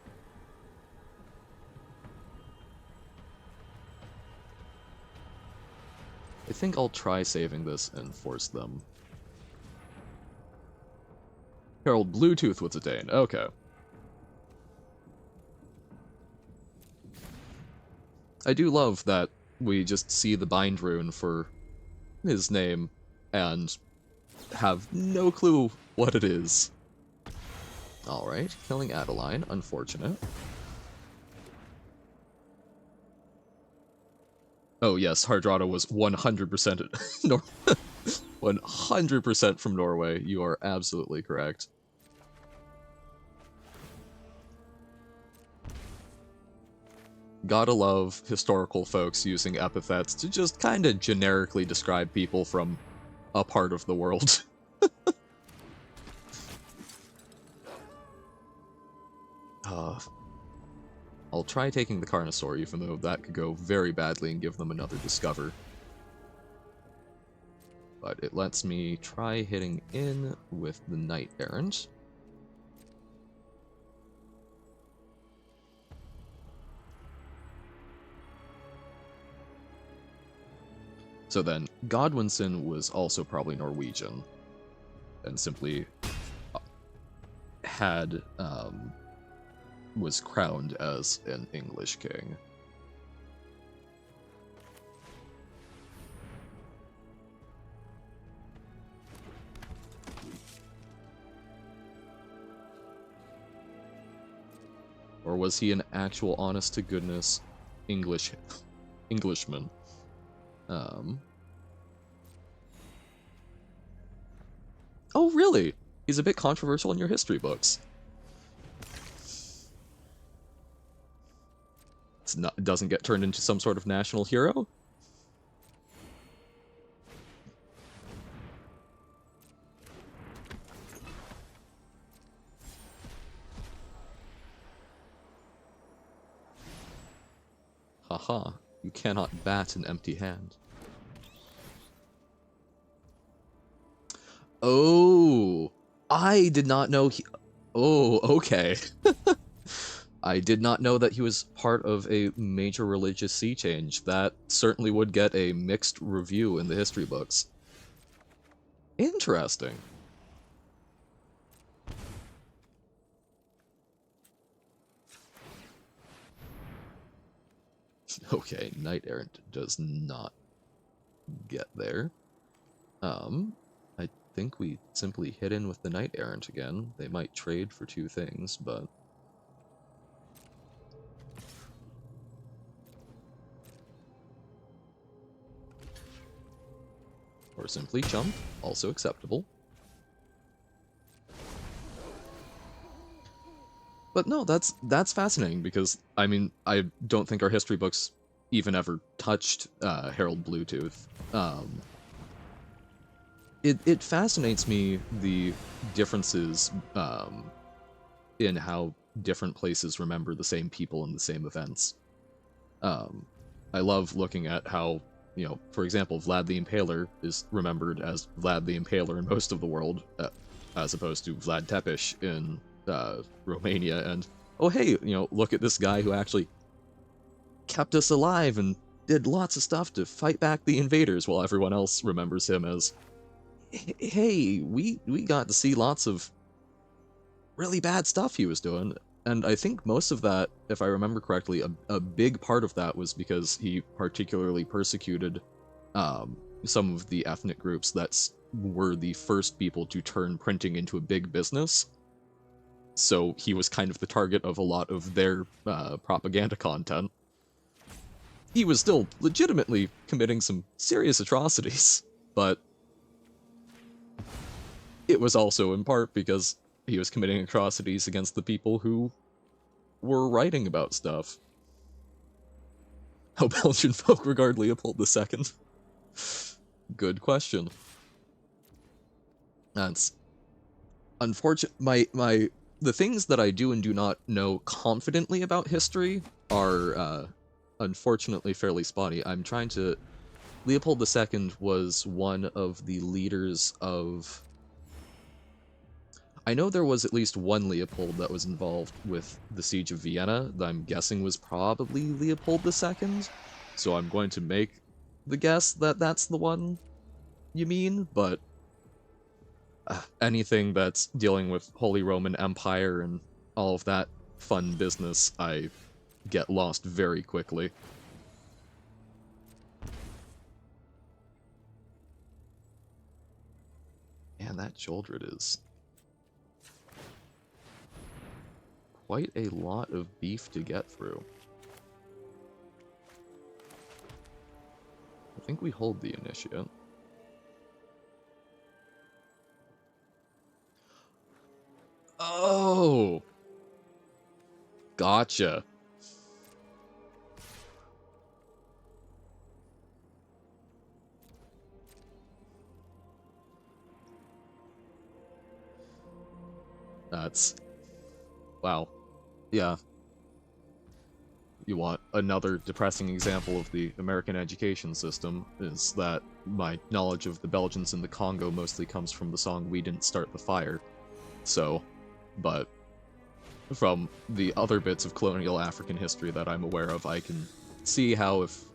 I think I'll try saving this and force them. Harold Bluetooth was a Dane. Okay. I do love that we just see the bind rune for his name and have no clue what it is. Alright, killing Adeline, unfortunate. Oh yes, Hardrada was 100% 100% from Norway. You are absolutely correct. Gotta love historical folks using epithets to just kind of generically describe people from a part of the world. I'll try taking the Carnosaur, even though that could go very badly and give them another Discover. But it lets me try hitting in with the Knight Errant. So then, Godwinson was also probably Norwegian, and simply had, was crowned as an English king. Or was he an actual honest-to-goodness Englishman? Oh, really? He's a bit controversial in your history books. It doesn't get turned into some sort of national hero? Haha, you cannot bat an empty hand. Oh, I did not know he... Oh, okay. I did not know that he was part of a major religious sea change. That certainly would get a mixed review in the history books. Interesting. Okay, Knight Errant does not get there. I think we simply hit in with the Knight Errant again. They might trade for two things, but... Or simply jump, also acceptable. But no, that's fascinating because, I mean, I don't think our history books even ever touched Harold Bluetooth. It fascinates me the differences in how different places remember the same people and the same events. I love looking at how, you know, for example, Vlad the Impaler is remembered as Vlad the Impaler in most of the world, as opposed to Vlad Tepes in Romania, and, oh hey, you know, look at this guy who actually kept us alive and did lots of stuff to fight back the invaders, while everyone else remembers him as, hey, we got to see lots of really bad stuff he was doing. And I think most of that, if I remember correctly, a big part of that was because he particularly persecuted some of the ethnic groups that were the first people to turn printing into a big business. So he was kind of the target of a lot of their propaganda content. He was still legitimately committing some serious atrocities, but it was also in part because he was committing atrocities against the people who were writing about stuff. How Belgian folk regard Leopold II? Good question. That's unfortunate. The things that I do and do not know confidently about history are unfortunately fairly spotty. I'm trying to... Leopold II was one of the leaders of... I know there was at least one Leopold that was involved with the Siege of Vienna that I'm guessing was probably Leopold II, so I'm going to make the guess that that's the one you mean, but anything that's dealing with Holy Roman Empire and all of that fun business, I get lost very quickly. Man, that Joldred is quite a lot of beef to get through. I think we hold the initiate. Oh! Gotcha. That's... wow. Yeah. You want another depressing example of the American education system, is that my knowledge of the Belgians in the Congo mostly comes from the song We Didn't Start the Fire. So, but from the other bits of colonial African history that I'm aware of, I can see how if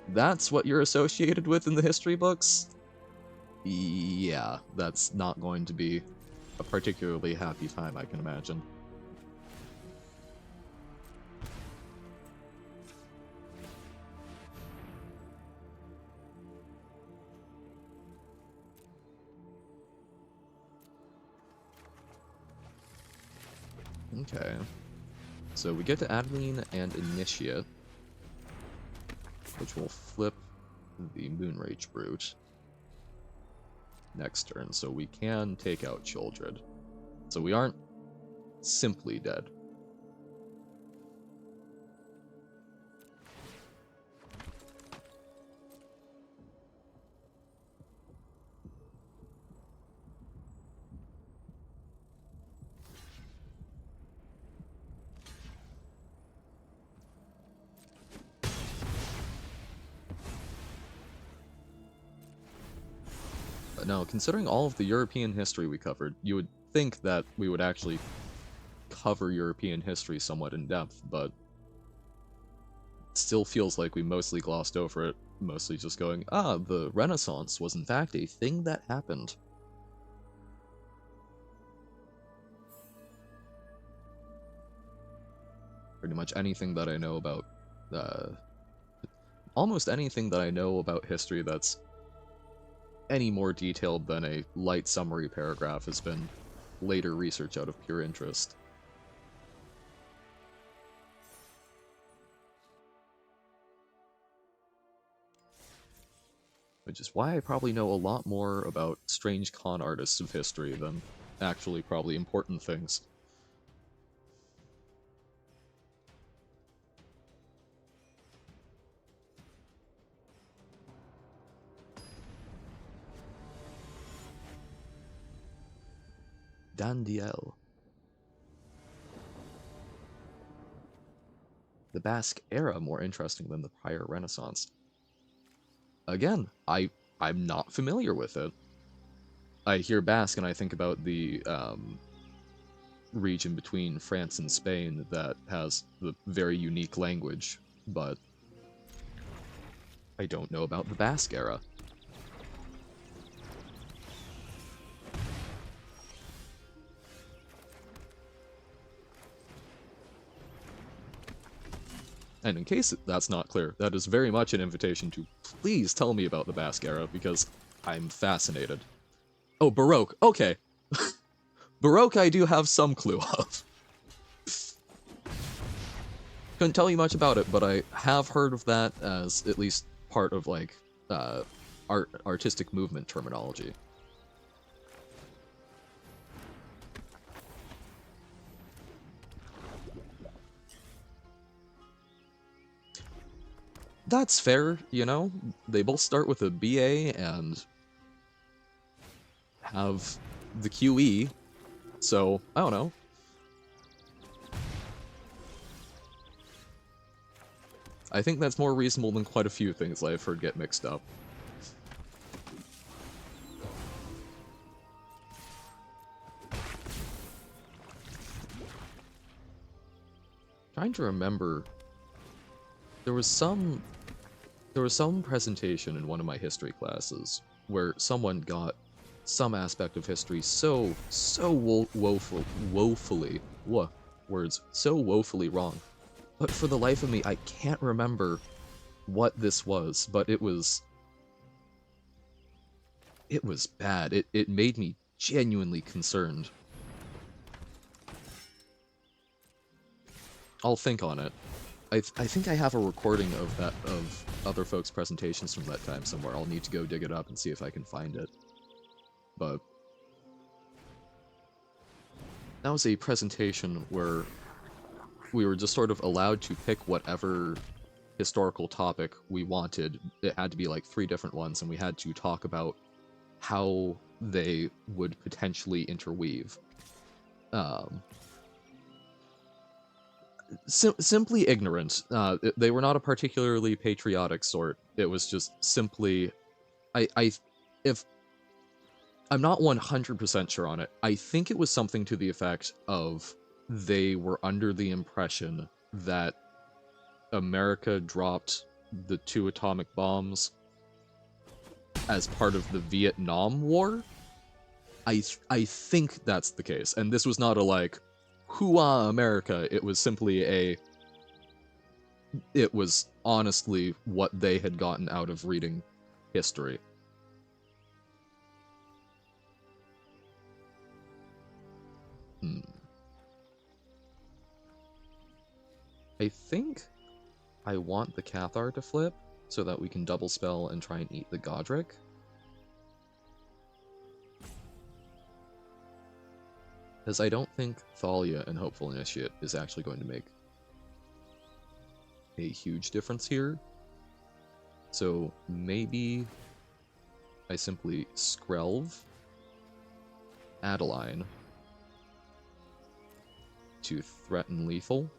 that's what you're associated with in the history books, yeah, that's not going to be a particularly happy time, I can imagine. Okay. So we get to Adeline and Initiate, which will flip the Moonrage Brute next turn, so we can take out Childred. So we aren't simply dead. Now, considering all of the European history we covered, you would think that we would actually cover European history somewhat in depth, but it still feels like we mostly glossed over it, mostly just going, ah, the Renaissance was in fact a thing that happened. Pretty much anything that I know about, almost anything that I know about history that's any more detailed than a light summary paragraph has been later research out of pure interest. Which is why I probably know a lot more about strange con artists of history than actually probably important things. Dandiel. The Basque era more interesting than the prior Renaissance. Again, I'm not familiar with it. I hear Basque and I think about the region between France and Spain that has the very unique language, but I don't know about the Basque era. And in case that's not clear, that is very much an invitation to please tell me about the Basque era, because I'm fascinated. Oh, Baroque. Okay. Baroque I do have some clue of. Couldn't tell you much about it, but I have heard of that as at least part of, like, artistic movement terminology. That's fair, you know? They both start with a BA and have the QE, so, I don't know. I think that's more reasonable than quite a few things I've heard get mixed up. Trying to remember, there was some presentation in one of my history classes where someone got some aspect of history so woefully wrong. But for the life of me, I can't remember what this was, but it was bad. It made me genuinely concerned. I'll think on it. I think I have a recording of other folks' presentations from that time somewhere. I'll need to go dig it up and see if I can find it. But that was a presentation where we were just sort of allowed to pick whatever historical topic we wanted. It had to be like 3 different ones, and we had to talk about how they would potentially interweave. Simply ignorant. They were not a particularly patriotic sort. It was just simply, if I'm not 100% sure on it, I think it was something to the effect of they were under the impression that America dropped the 2 atomic bombs as part of the Vietnam War. I think that's the case, and this was not a like, hoo-ah, America. It was simply it was honestly what they had gotten out of reading history. I think I want the Cathar to flip so that we can double spell and try and eat the Godric. Because I don't think Thalia and Hopeful Initiate is actually going to make a huge difference here. So maybe I simply Skrelv Adeline to threaten lethal.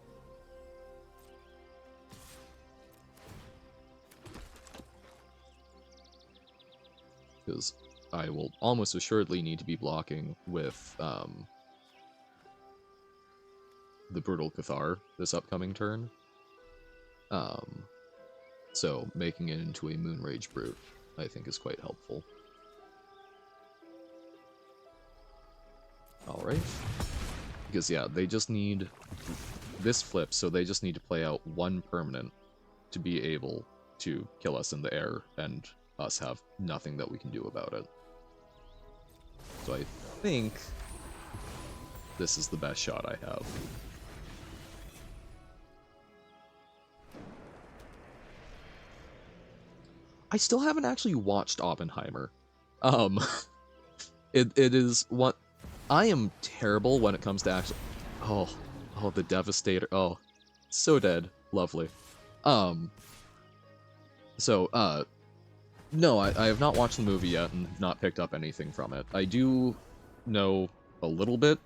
Because I will almost assuredly need to be blocking with the Brutal Cathar this upcoming turn. So making it into a Moonrage Brute, I think, is quite helpful. Alright. Because, yeah, they just need this flip, so they just need to play out one permanent to be able to kill us in the air, and us have nothing that we can do about it. So I think this is the best shot I have. I still haven't actually watched Oppenheimer. It is what I am terrible when it comes to actual. Oh, the Devastator. Oh, so dead. Lovely. So, no, I have not watched the movie yet and have not picked up anything from it. I do know a little bit.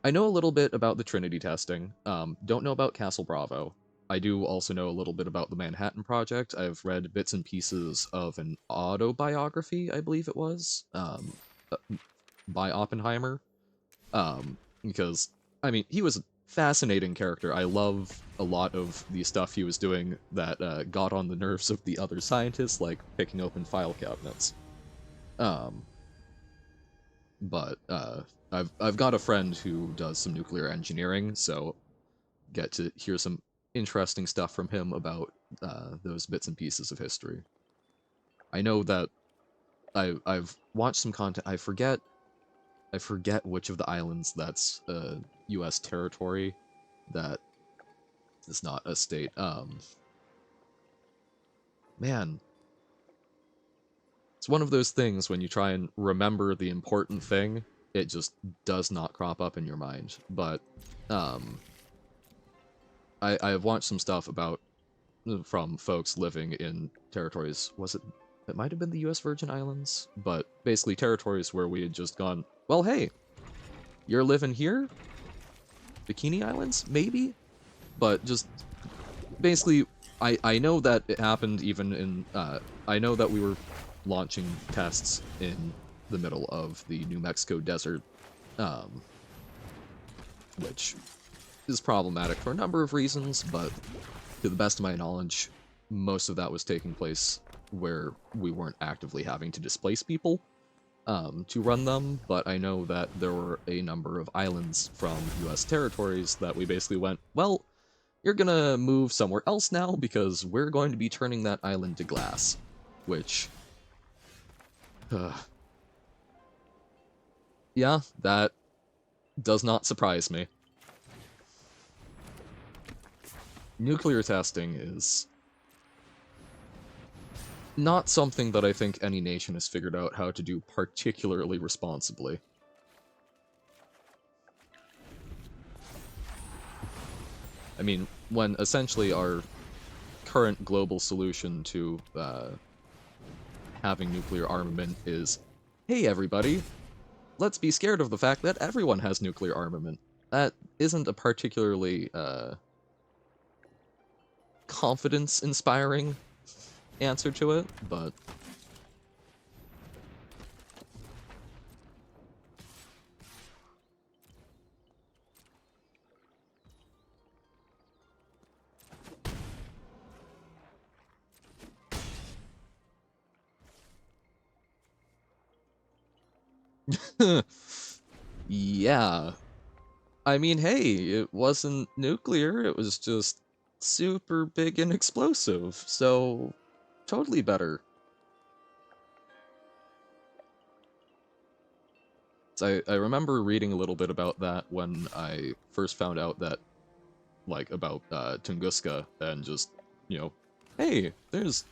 I know a little bit about the Trinity testing. Don't know about Castle Bravo. I do also know a little bit about the Manhattan Project. I've read bits and pieces of an autobiography, I believe it was, by Oppenheimer. Because, I mean, he was a fascinating character. I love a lot of the stuff he was doing that got on the nerves of the other scientists, like picking open file cabinets. But I've got a friend who does some nuclear engineering, so get to hear some interesting stuff from him about those bits and pieces of history. I know that I've watched some content. I forget which of the islands that's U.S. territory that is not a state. Man, it's one of those things when you try and remember the important thing, it just does not crop up in your mind. But I have watched some stuff about from folks living in territories. Was it? It might have been the U.S. Virgin Islands, but basically territories where we had just gone. Well, hey, you're living here? Bikini Islands, maybe? But just basically, I know that it happened even in. I know that we were launching tests in the middle of the New Mexico desert, which is problematic for a number of reasons, but to the best of my knowledge, most of that was taking place where we weren't actively having to displace people to run them, but I know that there were a number of islands from US territories that we basically went, well, you're gonna move somewhere else now because we're going to be turning that island to glass, which... yeah, that does not surprise me. Nuclear testing is not something that I think any nation has figured out how to do particularly responsibly. I mean, when essentially our current global solution to having nuclear armament is, hey everybody, let's be scared of the fact that everyone has nuclear armament. That isn't a particularly confidence-inspiring answer to it, but... yeah. I mean, hey, it wasn't nuclear, it was just super big and explosive, so totally better. So I remember reading a little bit about that when I first found out that, like, about Tunguska, and just, you know, hey, there's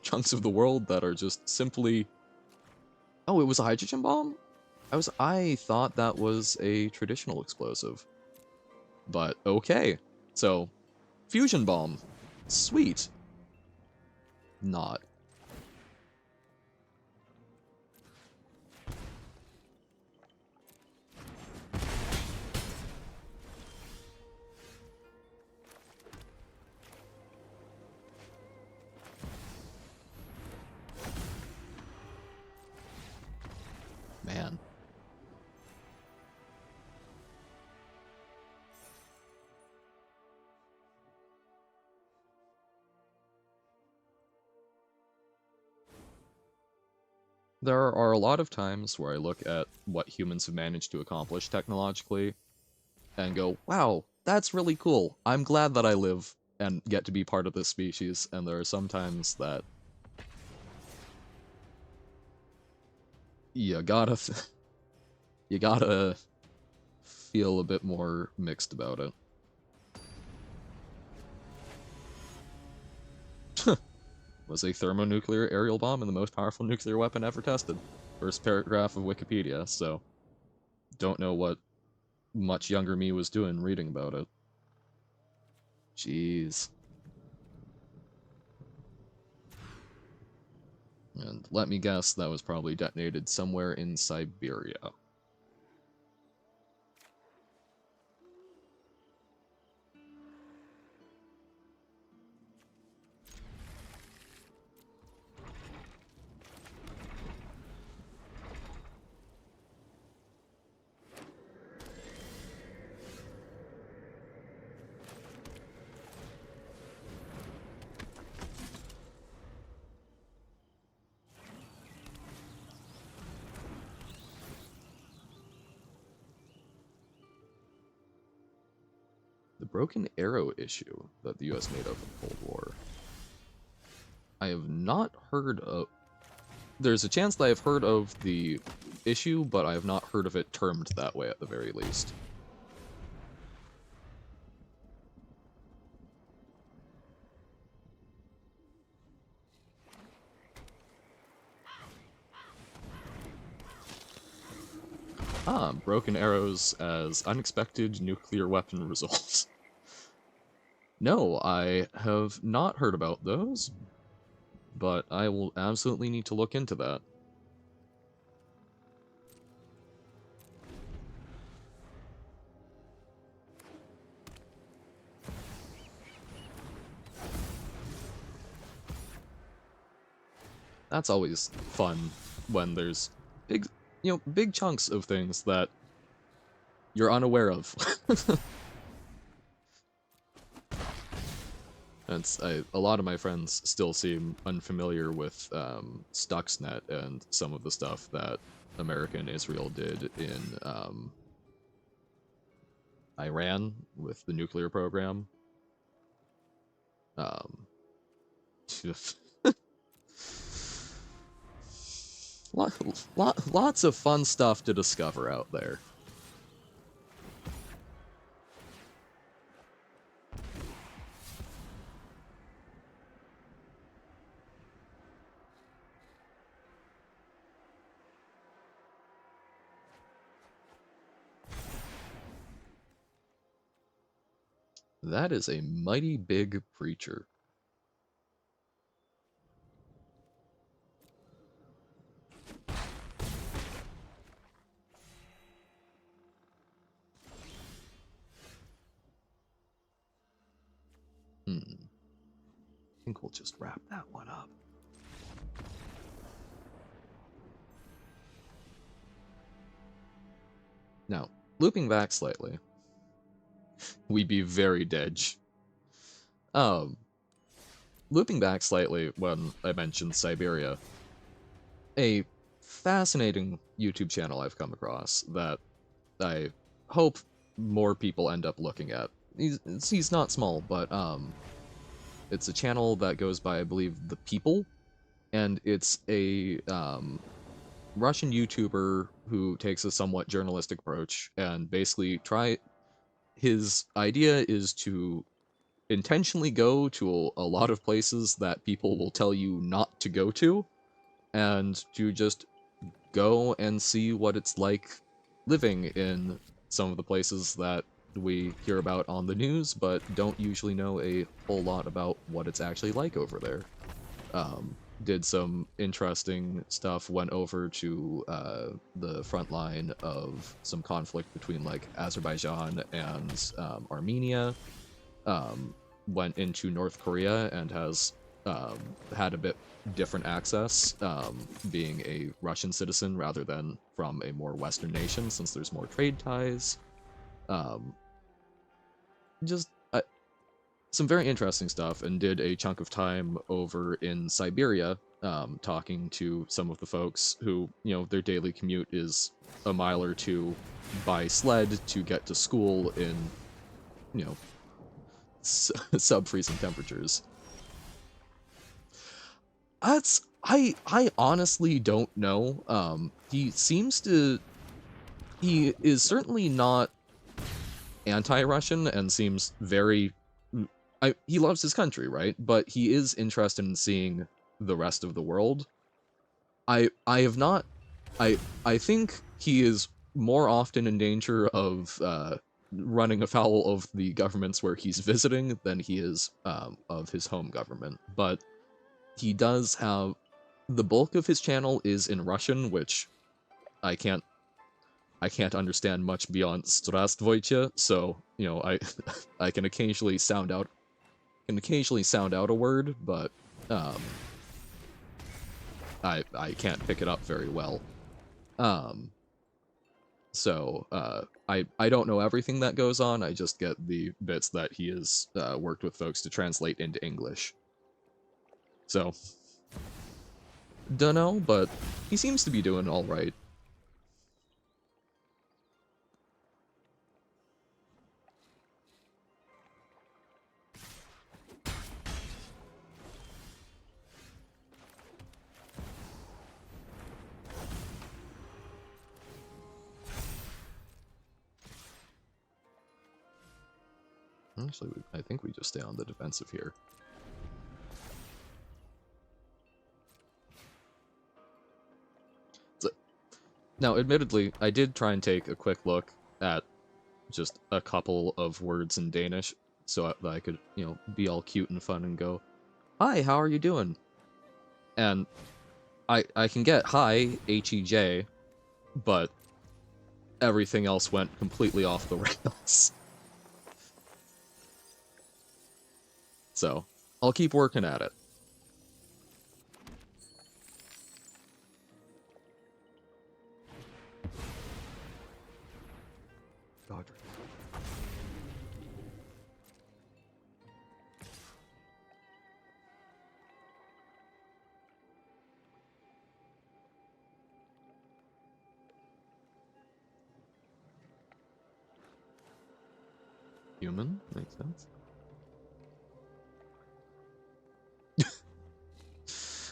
chunks of the world that are just simply... Oh, it was a hydrogen bomb? I thought that was a traditional explosive. But okay. So, fusion bomb. Sweet. Not. There are a lot of times where I look at what humans have managed to accomplish technologically and go, wow, that's really cool. I'm glad that I live and get to be part of this species. And there are some times that you gotta, you gotta feel a bit more mixed about it. Was a thermonuclear aerial bomb and the most powerful nuclear weapon ever tested. First paragraph of Wikipedia, so don't know what much younger me was doing reading about it. Jeez. And let me guess, that was probably detonated somewhere in Siberia. The broken arrow issue that the US made of in the Cold War. I have not heard of... There's a chance that I've heard of the issue, but I have not heard of it termed that way at the very least. Ah, broken arrows as unexpected nuclear weapon results. No, I have not heard about those, but I will absolutely need to look into that. That's always fun when there's big, big chunks of things that you're unaware of. A lot of my friends still seem unfamiliar with Stuxnet and some of the stuff that America and Israel did in Iran with the nuclear program. Lots of fun stuff to discover out there. That is a mighty big preacher. I think we'll just wrap that one up. Now, looping back slightly, we be very dedge. Looping back slightly when I mentioned Siberia, a fascinating YouTube channel I've come across that I hope more people end up looking at. He's not small, but it's a channel that goes by, I believe, The People, and it's a Russian YouTuber who takes a somewhat journalistic approach and basically his idea is to intentionally go to a lot of places that people will tell you not to go to, and to just go and see what it's like living in some of the places that we hear about on the news, but don't usually know a whole lot about what it's actually like over there. Did some interesting stuff, went over to the front line of some conflict between like Azerbaijan and Armenia, went into North Korea and has had a bit different access, being a Russian citizen rather than from a more Western nation, since there's more trade ties. Just some very interesting stuff, and did a chunk of time over in Siberia, talking to some of the folks who, their daily commute is a mile or two by sled to get to school in, you know, sub-freezing temperatures. I honestly don't know. He is certainly not anti-Russian and seems very he loves his country, right? But he is interested in seeing the rest of the world. I have not I think he is more often in danger of running afoul of the governments where he's visiting than he is of his home government. But he does have the bulk of his channel is in Russian, which I can't understand much beyond Strastvojche, so I I can occasionally sound out a word, but um, I can't pick it up very well. Um, I don't know everything that goes on. I just get the bits that he has worked with folks to translate into English. So dunno, but he seems to be doing all right. Actually, I think we just stay on the defensive here. So, now, admittedly, I did try and take a quick look at just a couple of words in Danish so that I could, be all cute and fun and go, "Hi, how are you doing?" And I can get hi, H-E-J, but everything else went completely off the rails. So, I'll keep working at it. Godric. Human? Makes sense.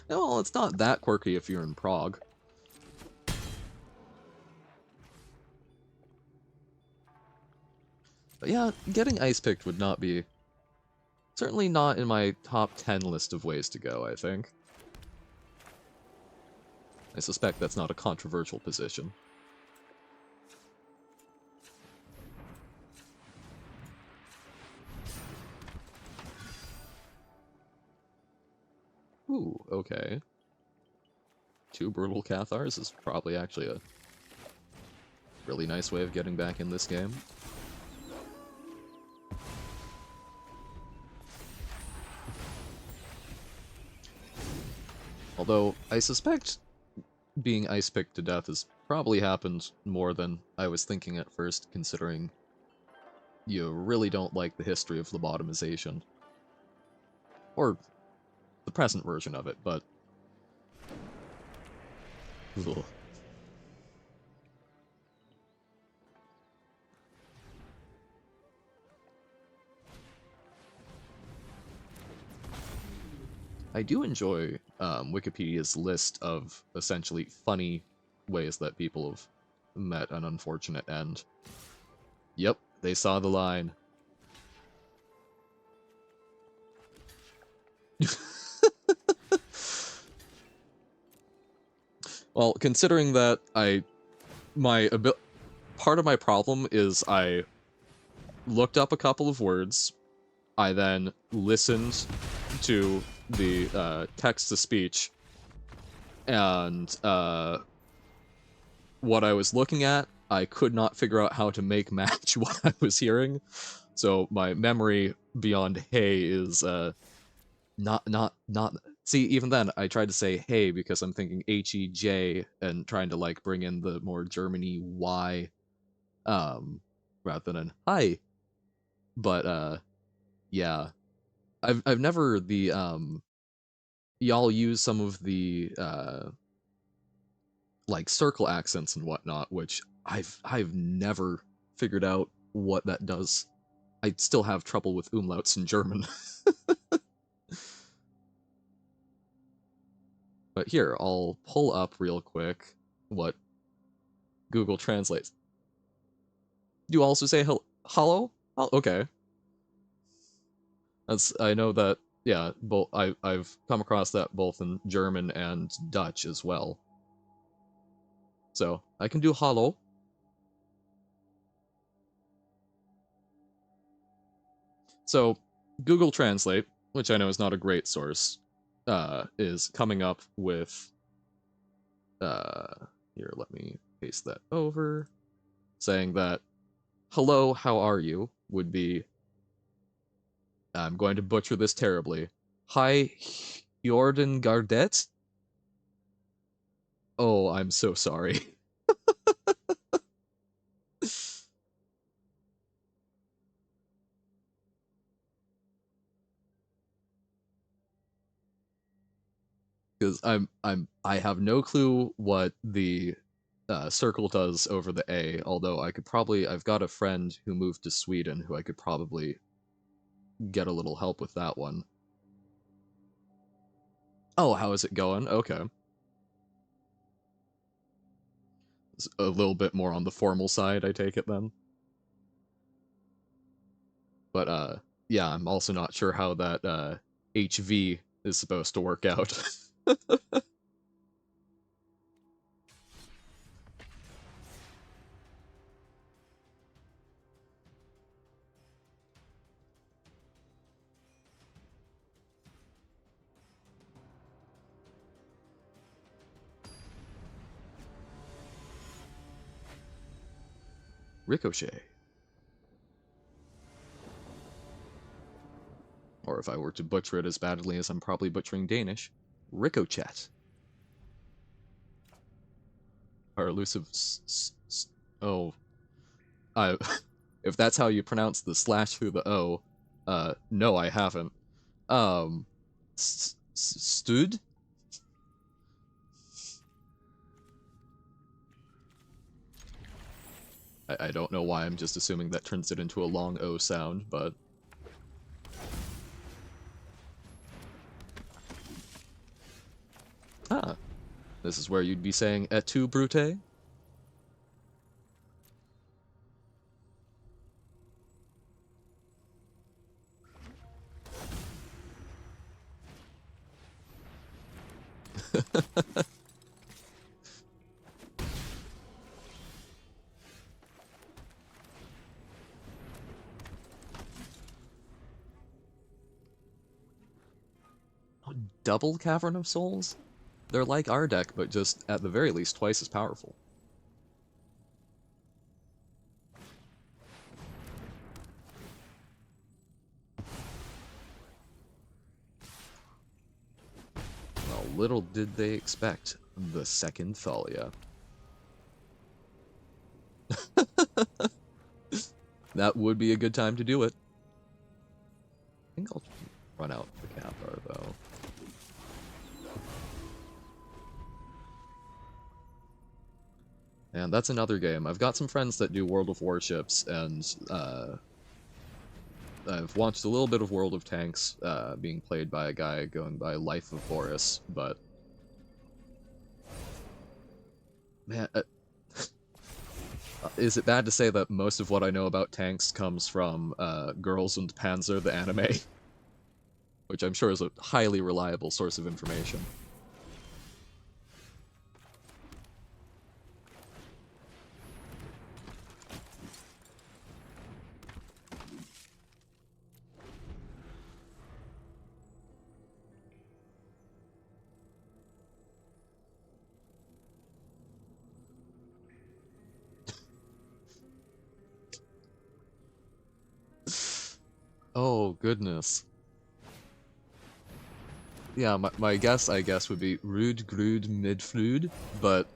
Well, it's not that quirky if you're in Prague. But yeah, getting ice picked would not be... Certainly not in my top 10 list of ways to go, I think. I suspect that's not a controversial position. Ooh, okay. 2 brutal Cathars is probably actually a really nice way of getting back in this game. Although, I suspect being ice picked to death has probably happened more than I was thinking at first, considering you really don't like the history of lobotomization. Or the present version of it, but... Ugh. I do enjoy Wikipedia's list of essentially funny ways that people have met an unfortunate end. Yep, they saw the line. Well, considering that part of my problem is I looked up a couple of words, I then listened to the text-to-speech, and what I was looking at, I could not figure out how to make match what I was hearing, so my memory beyond hey is not. See, even then, I tried to say hey because I'm thinking H-E-J and trying to like bring in the more Germany Y, rather than hi. But yeah. I've never y'all use some of the like circle accents and whatnot, which I've never figured out what that does. I still have trouble with umlauts in German. But here, I'll pull up real quick what Google translates. You also say hello? Oh, okay. I know that, yeah, both I've come across that both in German and Dutch as well. So I can do hello. So Google Translate, which I know is not a great source, is coming up with uh here, let me paste that over, saying that hello, how are you would be, I'm going to butcher this terribly. Hi, Jordan Gardet? Oh, I'm so sorry. Because I have no clue what the circle does over the A, although I've got a friend who moved to Sweden who I could probably get a little help with that one. Oh, how is it going? Okay. It's a little bit more on the formal side, I take it then. But yeah, I'm also not sure how that HV is supposed to work out. Ricochet. Or if I were to butcher it as badly as I'm probably butchering Danish, Ricochet. Or elusive. Oh, I. If that's how you pronounce the slash through the O, no, I haven't. Um, Stud? I don't know why I'm just assuming that turns it into a long O sound, but. Ah, this is where you'd be saying et tu, Brute? Double Cavern of Souls? They're like our deck, but just at the very least twice as powerful. Well, little did they expect the second Thalia. That would be a good time to do it. I think I'll run out the Cathar, though. And that's another game. I've got some friends that do World of Warships, and I've watched a little bit of World of Tanks being played by a guy going by Life of Boris, but... Man, is it bad to say that most of what I know about tanks comes from Girls und Panzer, the anime? Which I'm sure is a highly reliable source of information. Oh, goodness. Yeah, my guess, I guess, would be Rude, Grude, Midflude, but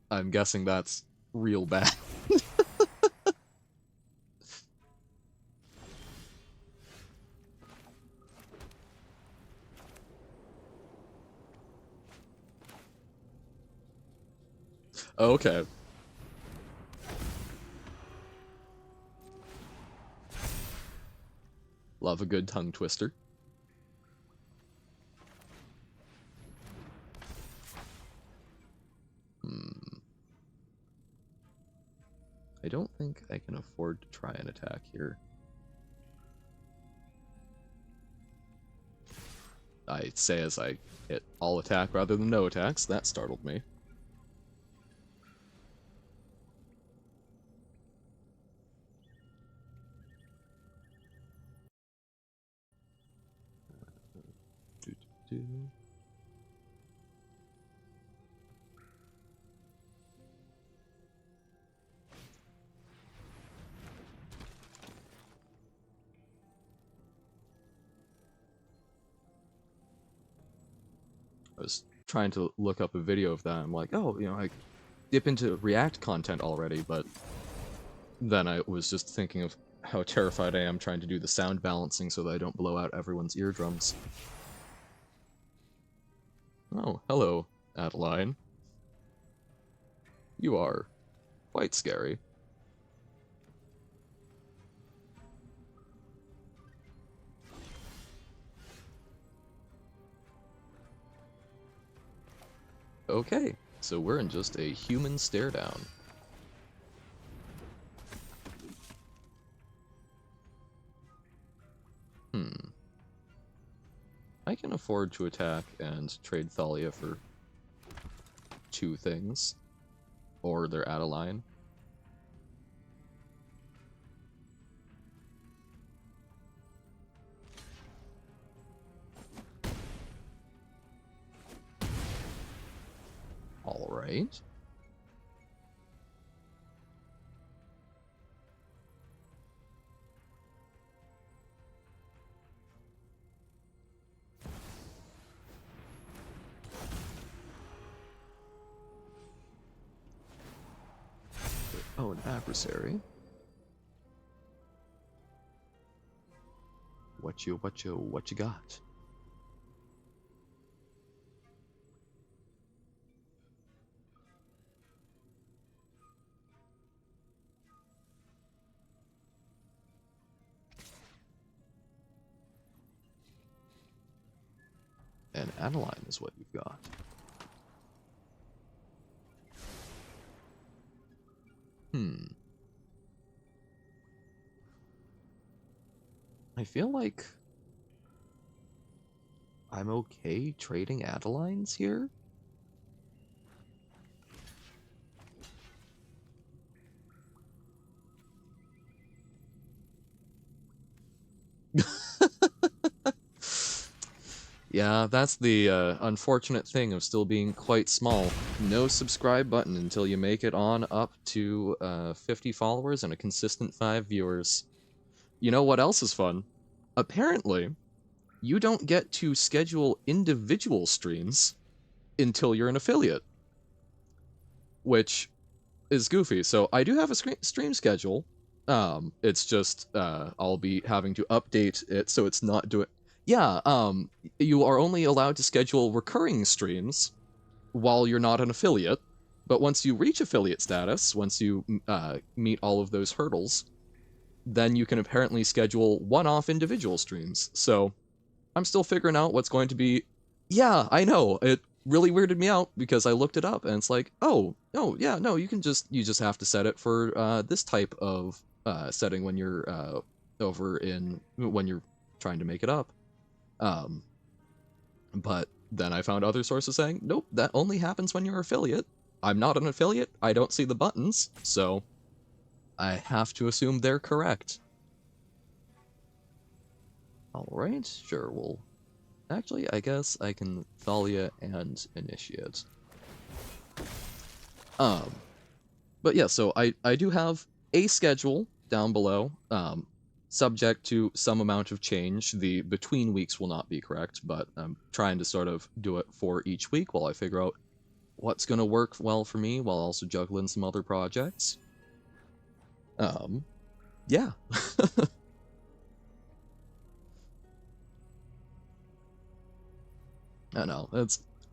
I'm guessing that's real bad. Okay. Love a good tongue twister. I don't think I can afford to try an attack here. I say as I hit all attack rather than no attacks. That startled me. I was trying to look up a video of that. I'm like, oh, I dip into React content already, but then I was just thinking of how terrified I am trying to do the sound balancing so that I don't blow out everyone's eardrums. Oh, hello, Adeline. You are quite scary. Okay, so we're in just a human stare down. I can afford to attack and trade Thalia for 2 things. Or they're out of line. Alright. Oh, an adversary. What you got? And Adeline is what you've got. I feel like I'm okay trading Adelines here. Yeah, that's the unfortunate thing of still being quite small. No subscribe button until you make it on up to 50 followers and a consistent 5 viewers. You know what else is fun? Apparently, you don't get to schedule individual streams until you're an affiliate, which is goofy. So I do have a stream schedule. It's just I'll be having to update it so it's not doing. Yeah, you are only allowed to schedule recurring streams while you're not an affiliate. But once you reach affiliate status, once you meet all of those hurdles, then you can apparently schedule one-off individual streams. So I'm still figuring out what's going to be. Yeah, I know. It really weirded me out because I looked it up and it's like, oh, no, yeah, no, you just have to set it for this type of setting when you're when you're trying to make it up. Um, but then I found other sources saying, nope, that only happens when you're affiliate. I'm not an affiliate. I don't see the buttons, so I have to assume they're correct. All right, sure, we'll actually, I guess I can Thalia and Initiate. But yeah, so I do have a schedule down below, subject to some amount of change. The between weeks will not be correct, but I'm trying to sort of do it for each week while I figure out what's going to work well for me while also juggling some other projects. Yeah. I know,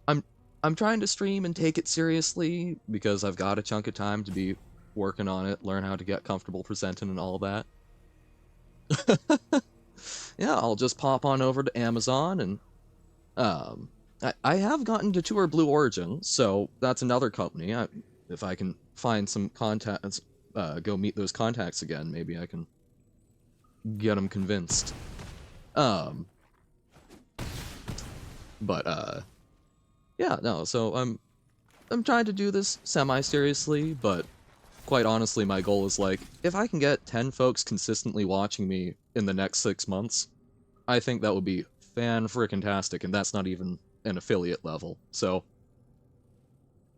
I'm I'm trying to stream and take it seriously because I've got a chunk of time to be working on it, learn how to get comfortable presenting and all that. Yeah, I'll just pop on over to Amazon and um I have gotten to tour Blue Origin, so that's another company. If I can find some contacts, go meet those contacts again, maybe I can get them convinced. Um, but yeah, no. So I'm trying to do this semi-seriously, but quite honestly, my goal is like, if I can get 10 folks consistently watching me in the next 6 months, I think that would be fan-frickin-tastic, and that's not even an affiliate level. So,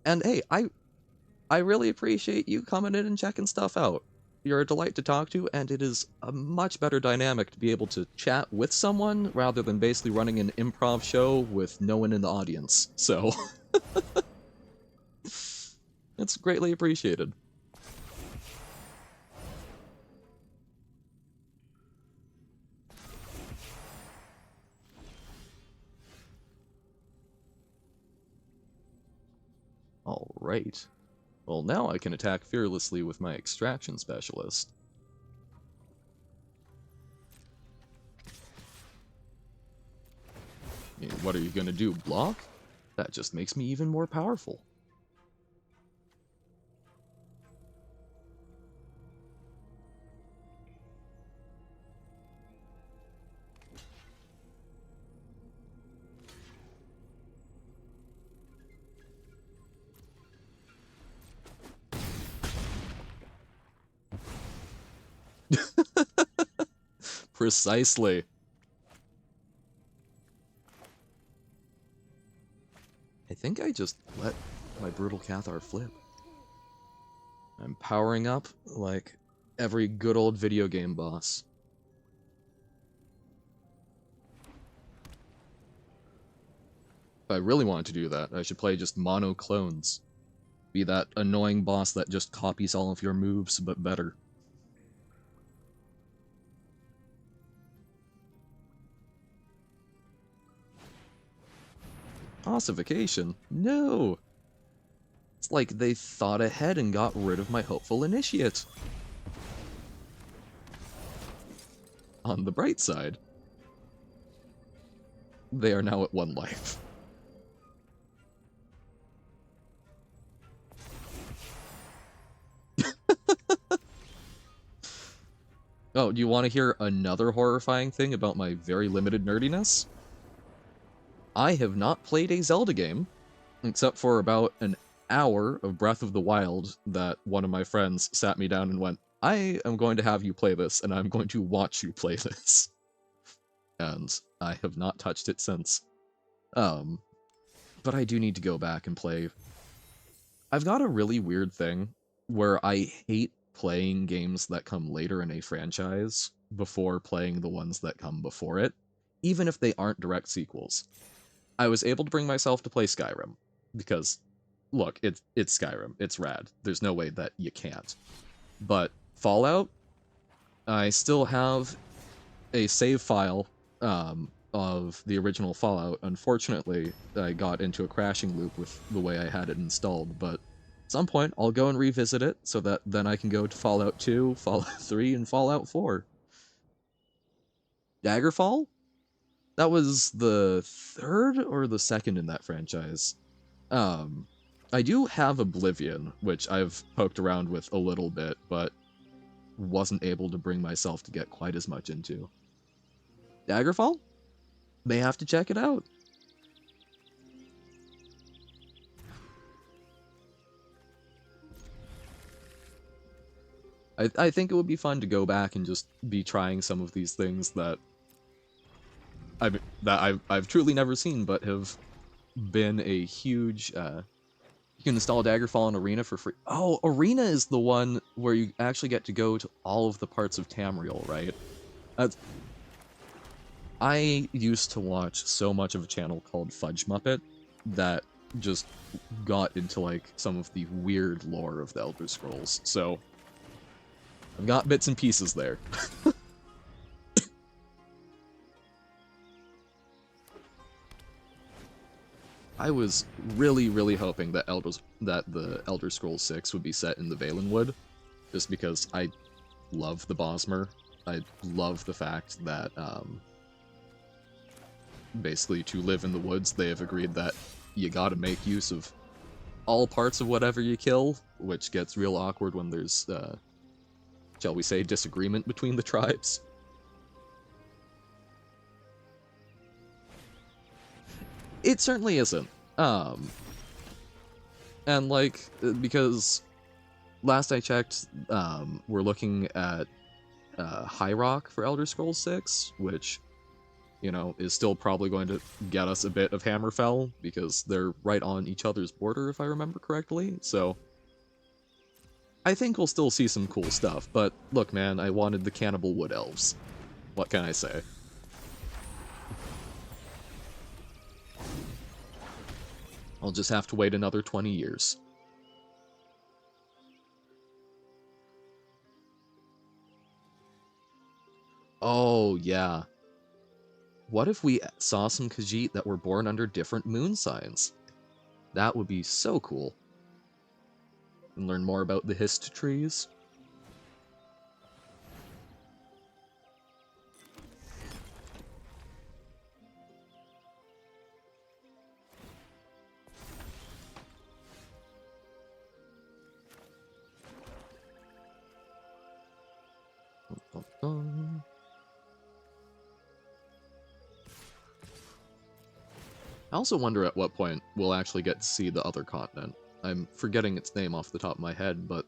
and hey, I really appreciate you coming in and checking stuff out. You're a delight to talk to, and it is a much better dynamic to be able to chat with someone rather than basically running an improv show with no one in the audience. So, it's greatly appreciated. Alright. Well, now I can attack fearlessly with my extraction specialist. I mean, what are you gonna do, block? That just makes me even more powerful. Precisely. I think I just let my Brutal Cathar flip. I'm powering up like every good old video game boss. If I really wanted to do that, I should play just mono clones. Be that annoying boss that just copies all of your moves, but better. Ossification? No! It's like they thought ahead and got rid of my hopeful initiate. On the bright side, they are now at 1 life. Oh, do you want to hear another horrifying thing about my very limited nerdiness? I have not played a Zelda game, except for about an hour of Breath of the Wild that one of my friends sat me down and went, I am going to have you play this, and I'm going to watch you play this. And I have not touched it since. But I do need to go back and play. I've got a really weird thing where I hate playing games that come later in a franchise before playing the ones that come before it, even if they aren't direct sequels. I was able to bring myself to play Skyrim because, look, it's Skyrim. It's rad. There's no way that you can't. But Fallout, I still have a save file of the original Fallout. Unfortunately, I got into a crashing loop with the way I had it installed, but at some point I'll go and revisit it so that then I can go to Fallout 2, Fallout 3, and Fallout 4. Daggerfall? That was the third or the second in that franchise. Um, I do have Oblivion, which I've poked around with a little bit, but wasn't able to bring myself to get quite as much into. Daggerfall? May have to check it out. I think it would be fun to go back and just be trying some of these things that I've truly never seen, but have been a huge. You can install Daggerfall in Arena for free. Oh, Arena is the one where you actually get to go to all of the parts of Tamriel, right? That's, I used to watch so much of a channel called Fudge Muppet that just got into like some of the weird lore of the Elder Scrolls. So I've got bits and pieces there. I was really hoping that the Elder Scrolls 6 would be set in the Valenwood, just because I love the Bosmer. I love the fact that basically to live in the woods, they have agreed that you gotta make use of all parts of whatever you kill, which gets real awkward when there's, shall we say, disagreement between the tribes. It certainly isn't. And like, because last I checked, we're looking at High Rock for Elder Scrolls 6, which, you know, is still probably going to get us a bit of Hammerfell, because they're right on each other's border, if I remember correctly, so I think we'll still see some cool stuff, but look man, I wanted the Cannibal Wood Elves. What can I say? I'll just have to wait another 20 years. Oh, yeah. What if we saw some Khajiit that were born under different moon signs? That would be so cool. And learn more about the Hist trees. I also wonder at what point we'll actually get to see the other continent. I'm forgetting its name off the top of my head, but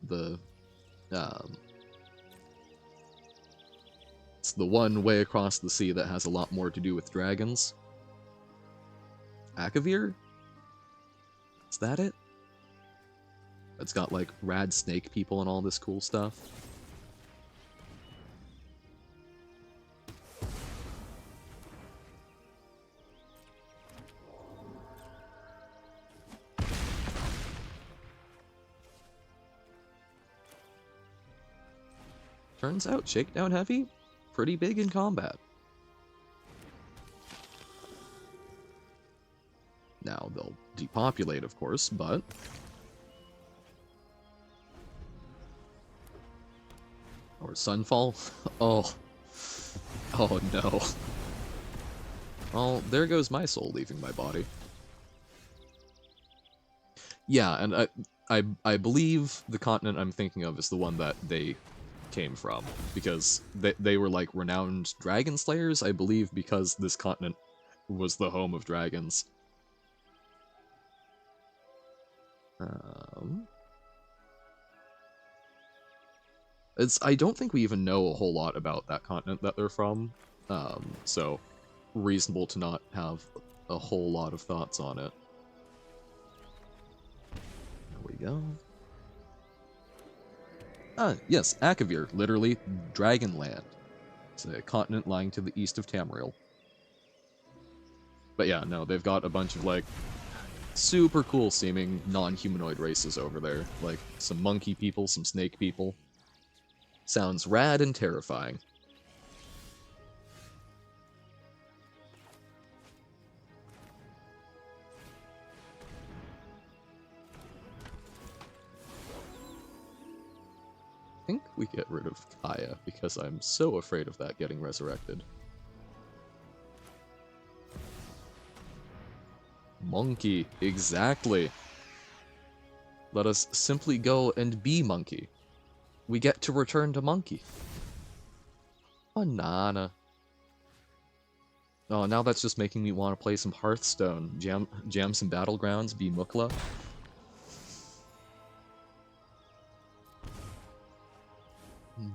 it's the one way across the sea that has a lot more to do with dragons. Akavir? Is that it? It's got like rad snake people and all this cool stuff. Turns out Shakedown Heavy, pretty big in combat. Now, they'll depopulate, of course, but... Or Sunfall? Oh. Oh no. Well, there goes my soul leaving my body. Yeah, and I believe the continent I'm thinking of is the one that they came from, because they were like renowned dragon slayers, I believe, because this continent was the home of dragons. I don't think we even know a whole lot about that continent that they're from, so reasonable to not have a whole lot of thoughts on it. There we go. Ah, yes, Akavir, literally Dragonland. It's a continent lying to the east of Tamriel. But yeah, no, they've got a bunch of, like, super cool seeming non-humanoid races over there. Like, some monkey people, some snake people. Sounds rad and terrifying. I think we get rid of Kaya, because I'm so afraid of that getting resurrected. Monkey, exactly. Let us simply go and be Monkey. We get to return to Monkey. Banana. Oh, now that's just making me want to play some Hearthstone. Jam some Battlegrounds, be Mukla.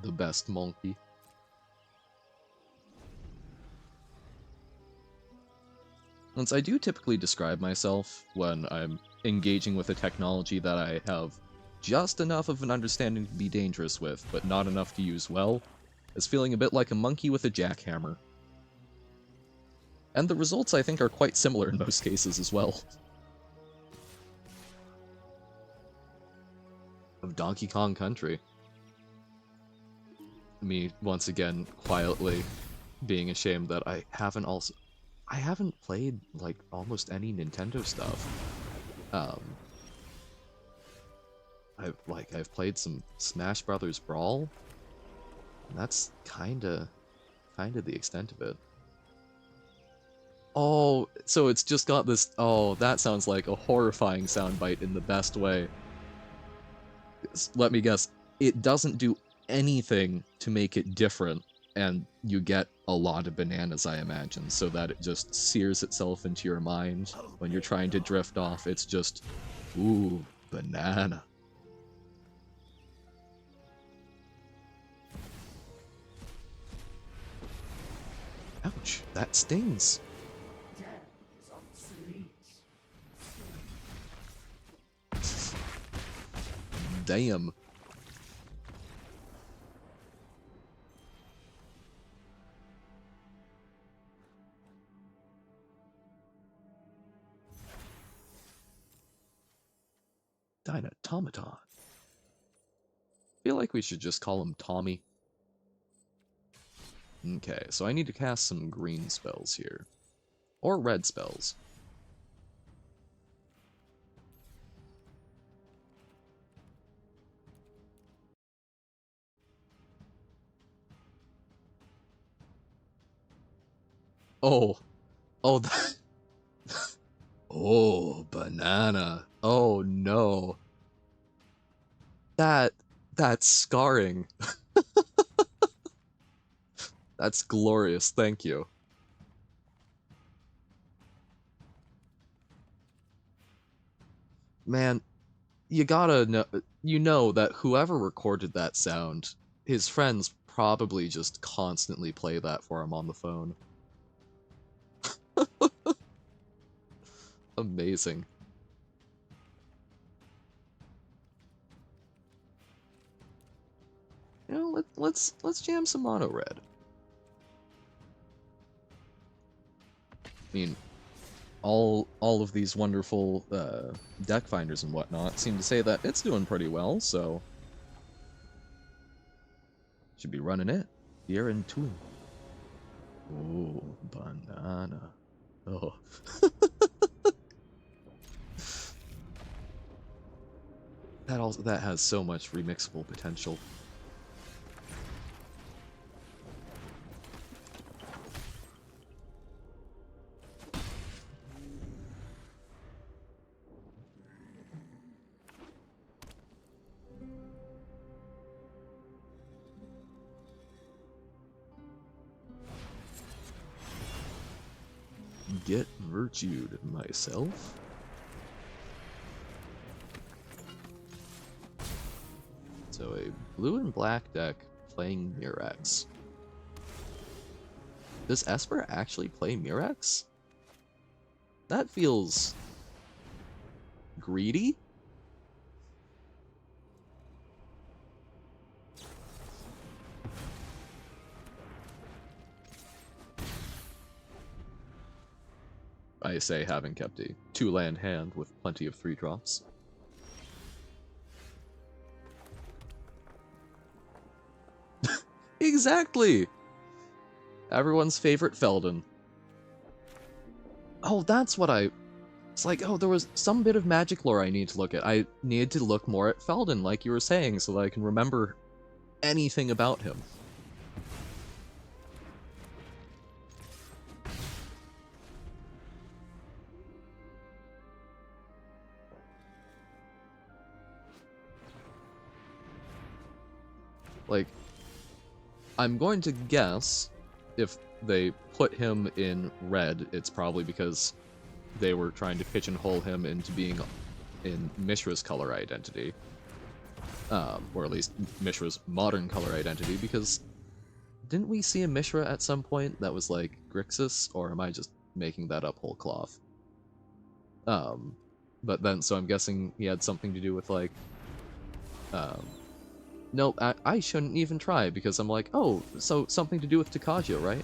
The best Monkey. Since I do typically describe myself when I'm engaging with a technology that I have just enough of an understanding to be dangerous with, but not enough to use well, as feeling a bit like a monkey with a jackhammer. And the results, I think, are quite similar in most cases as well. Of Donkey Kong Country. Me, once again, quietly being ashamed that I haven't also... I haven't played like almost any Nintendo stuff. Um, I've played some Smash Brothers Brawl, and that's kinda the extent of it. Oh, so it's just got this. Oh, that sounds like a horrifying soundbite in the best way. Let me guess. It doesn't do anything to make it different, and you get a lot of bananas, I imagine, so that it just sears itself into your mind when you're trying to drift off. It's just, ooh, banana. Ouch, that stings. Damn. Dynatomaton. Feel like we should just call him Tommy. Okay, so I need to cast some green spells here. Or red spells. Oh. Oh, oh, banana. Oh, no. That... That's scarring. That's glorious, thank you. Man, you gotta know... You know that whoever recorded that sound, his friends probably just constantly play that for him on the phone. Amazing. You know, let's jam some mono red. I mean, all of these wonderful deck finders and whatnot seem to say that it's doing pretty well, so should be running it. Year in two. Oh, banana. Oh. That has so much remixable potential. Get virtued myself. So a blue and black deck playing Murex. Does Esper actually play Murex? That feels greedy. I say, having kept a 2-land hand with plenty of 3-drops. Exactly! Everyone's favorite Feldon. Oh, that's what I... It's like, oh, there was some bit of magic lore I need to look at. I need to look more at Feldon, like you were saying, so that I can remember anything about him. Like, I'm going to guess if they put him in red, it's probably because they were trying to pigeonhole him into being in Mishra's color identity. Or at least Mishra's modern color identity, because didn't we see a Mishra at some point that was like Grixis, or am I just making that up whole cloth? But then, so I'm guessing he had something to do with like, um, nope, I shouldn't even try, because I'm like, oh, so something to do with Takagio, right?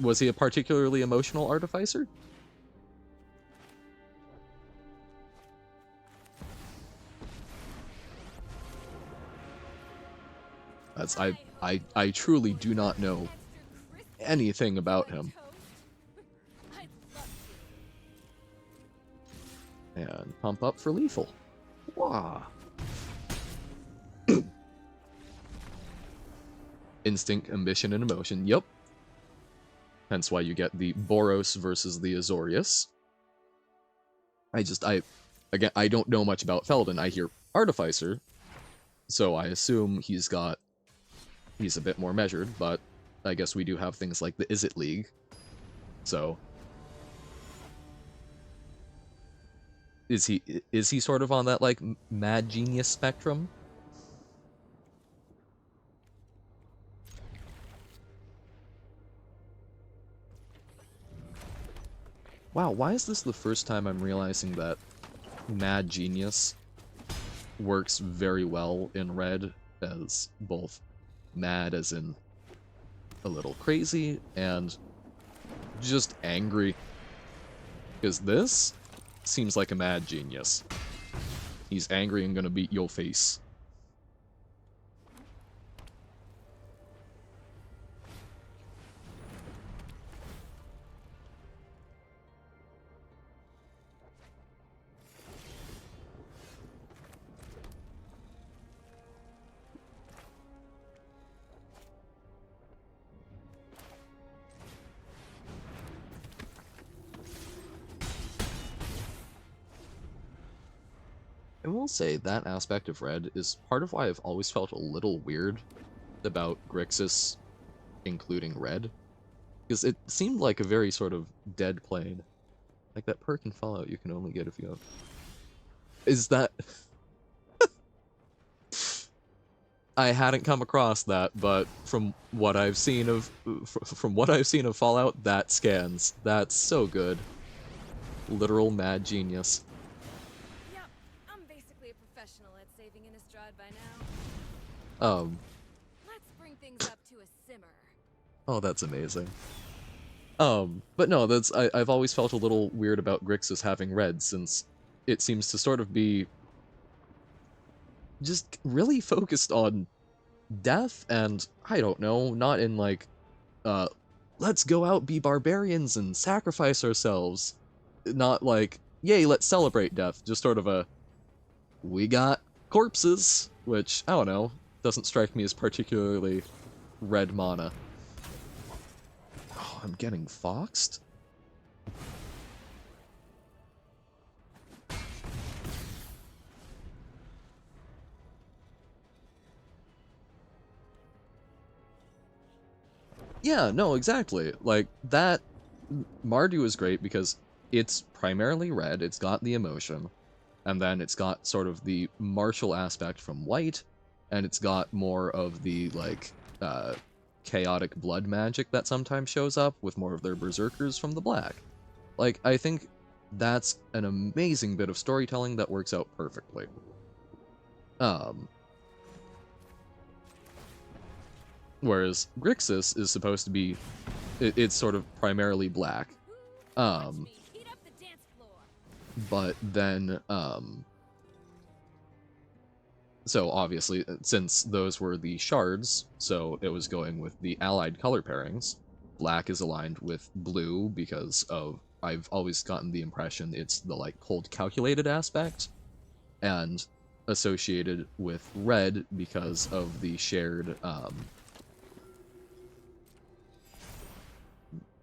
Was he a particularly emotional artificer? That's I truly do not know anything about him. And pump up for lethal. Wah! Instinct, ambition, and emotion. Yep. Hence why you get the Boros versus the Azorius. Again, I don't know much about Felden. I hear Artificer, so I assume he's a bit more measured, but I guess we do have things like the Is It League. So is he sort of on that like mad genius spectrum? Wow, why is this the first time I'm realizing that mad genius works very well in red as both mad as in a little crazy and just angry? Because this seems like a mad genius. He's angry and gonna beat your face. I will say that aspect of red is part of why I've always felt a little weird about Grixis including red. Because it seemed like a very sort of dead plane. Like that perk in Fallout you can only get if you have... Is that... I hadn't come across that, but from what I've seen of Fallout, that scans. That's so good. Literal mad genius. Yep, I'm basically a professional at saving Innistrad by now. Let's bring things up to a simmer. Oh, that's amazing. But no, I've always felt a little weird about Grixis having red, since it seems to sort of be just really focused on death, and I don't know, not in like, uh, let's go out, be barbarians, and sacrifice ourselves. Not like, yay, let's celebrate death. Just sort of a, we got corpses, which, I don't know, doesn't strike me as particularly red mana. Oh, I'm getting foxed? Yeah, no, exactly. Like, that... Mardu is great because it's primarily red, it's got the emotion, and then it's got sort of the martial aspect from white, and it's got more of the, like, chaotic blood magic that sometimes shows up with more of their berserkers from the black. Like, I think that's an amazing bit of storytelling that works out perfectly. Um, Whereas Grixis is supposed to be, it's sort of primarily black. Um, but then, so obviously, since those were the shards, so it was going with the allied color pairings. Black is aligned with blue because of, I've always gotten the impression it's the like cold calculated aspect, and associated with red because of the shared,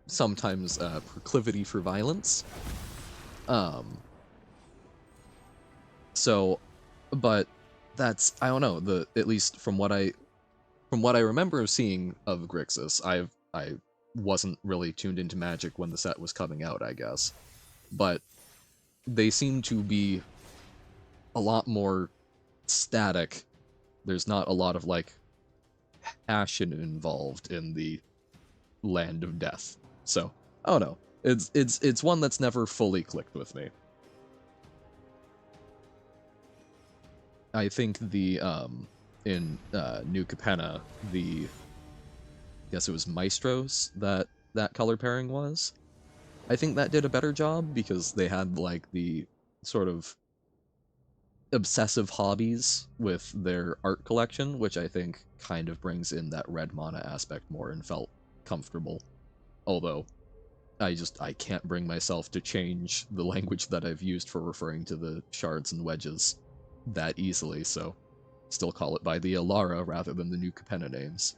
sometimes proclivity for violence. So, but that's, I don't know, at least from what I remember of seeing of Grixis, I wasn't really tuned into Magic when the set was coming out, I guess. But they seem to be a lot more static. There's not a lot of like passion involved in the land of death. So, I don't know. It's one that's never fully clicked with me. I think the in New Capenna, I guess it was Maestros that color pairing was. I think that did a better job because they had like the sort of obsessive hobbies with their art collection, which I think kind of brings in that red mana aspect more and felt comfortable. Although I can't bring myself to change the language that I've used for referring to the shards and wedges that easily, so still call it by the Alara rather than the new Capenna names.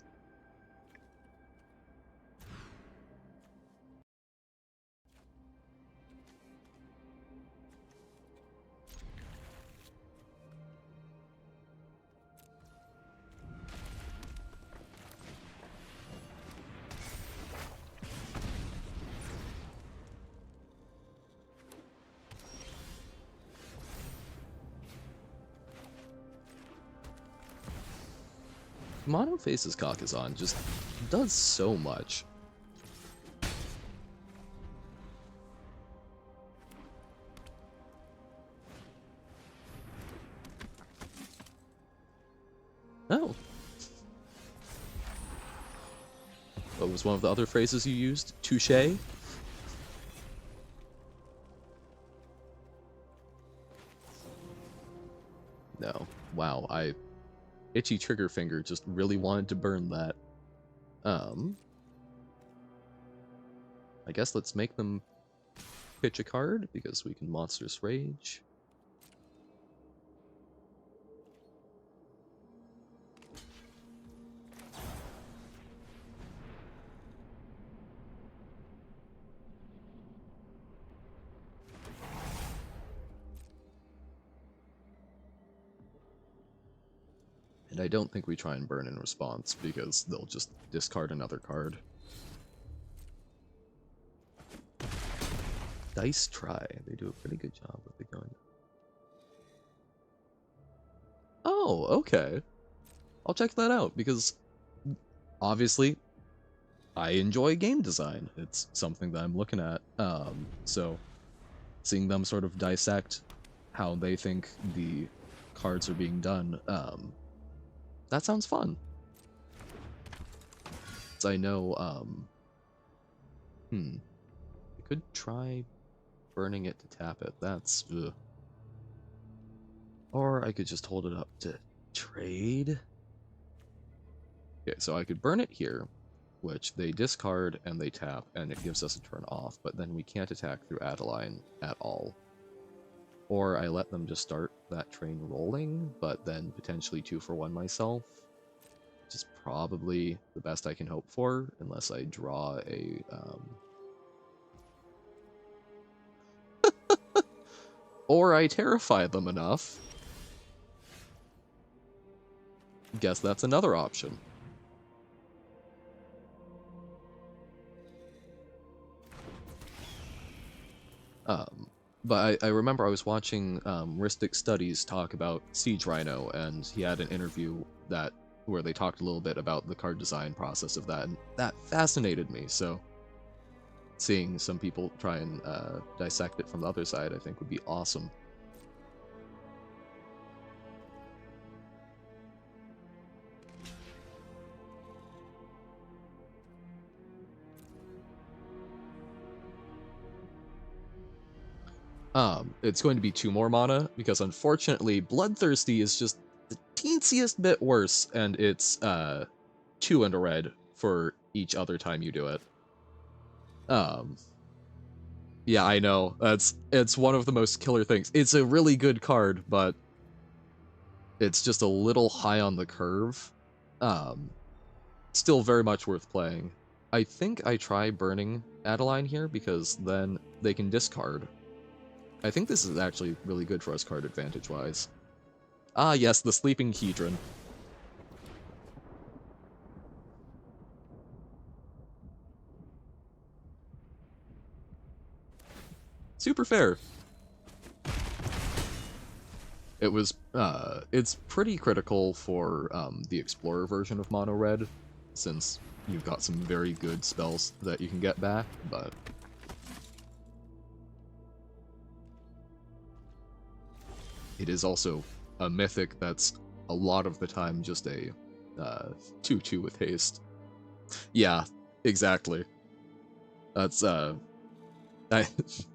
Monoface's Kakazan just does so much. Oh. What was one of the other phrases you used? Touché? No. Wow, Itchy Trigger Finger just really wanted to burn that. I guess let's make them pitch a card, because we can Monstrous Rage. And I don't think we try and burn in response, because they'll just discard another card. Dice Try. They do a pretty good job of it going. Oh, okay. I'll check that out, because obviously I enjoy game design. It's something that I'm looking at. So seeing them sort of dissect how they think the cards are being done, that sounds fun. So I know, I could try burning it to tap it. That's, ugh. Or I could just hold it up to trade. Okay, so I could burn it here, which they discard and they tap, and it gives us a turn off, but then we can't attack through Adeline at all. Or I let them just start that train rolling, but then potentially 2-for-1 myself, which is probably the best I can hope for, unless I draw a... Or I terrify them enough. Guess that's another option. But I remember I was watching Ristic Studies talk about Siege Rhino, and he had an interview where they talked a little bit about the card design process of that, and that fascinated me, so seeing some people try and dissect it from the other side, I think would be awesome. It's going to be 2 more mana, because unfortunately, Bloodthirsty is just the teensiest bit worse, and it's 2 and a red for each other time you do it. Yeah, I know. It's one of the most killer things. It's a really good card, but it's just a little high on the curve. Still very much worth playing. I think I try burning Adeline here, because then they can discard. I think this is actually really good for us card advantage-wise. Ah, yes, the Sleeping Hedron. Super fair. It was, it's pretty critical for the Explorer version of Mono Red, since you've got some very good spells that you can get back, but... It is also a mythic that's a lot of the time just a 2/2 with haste. Yeah, exactly. That's, I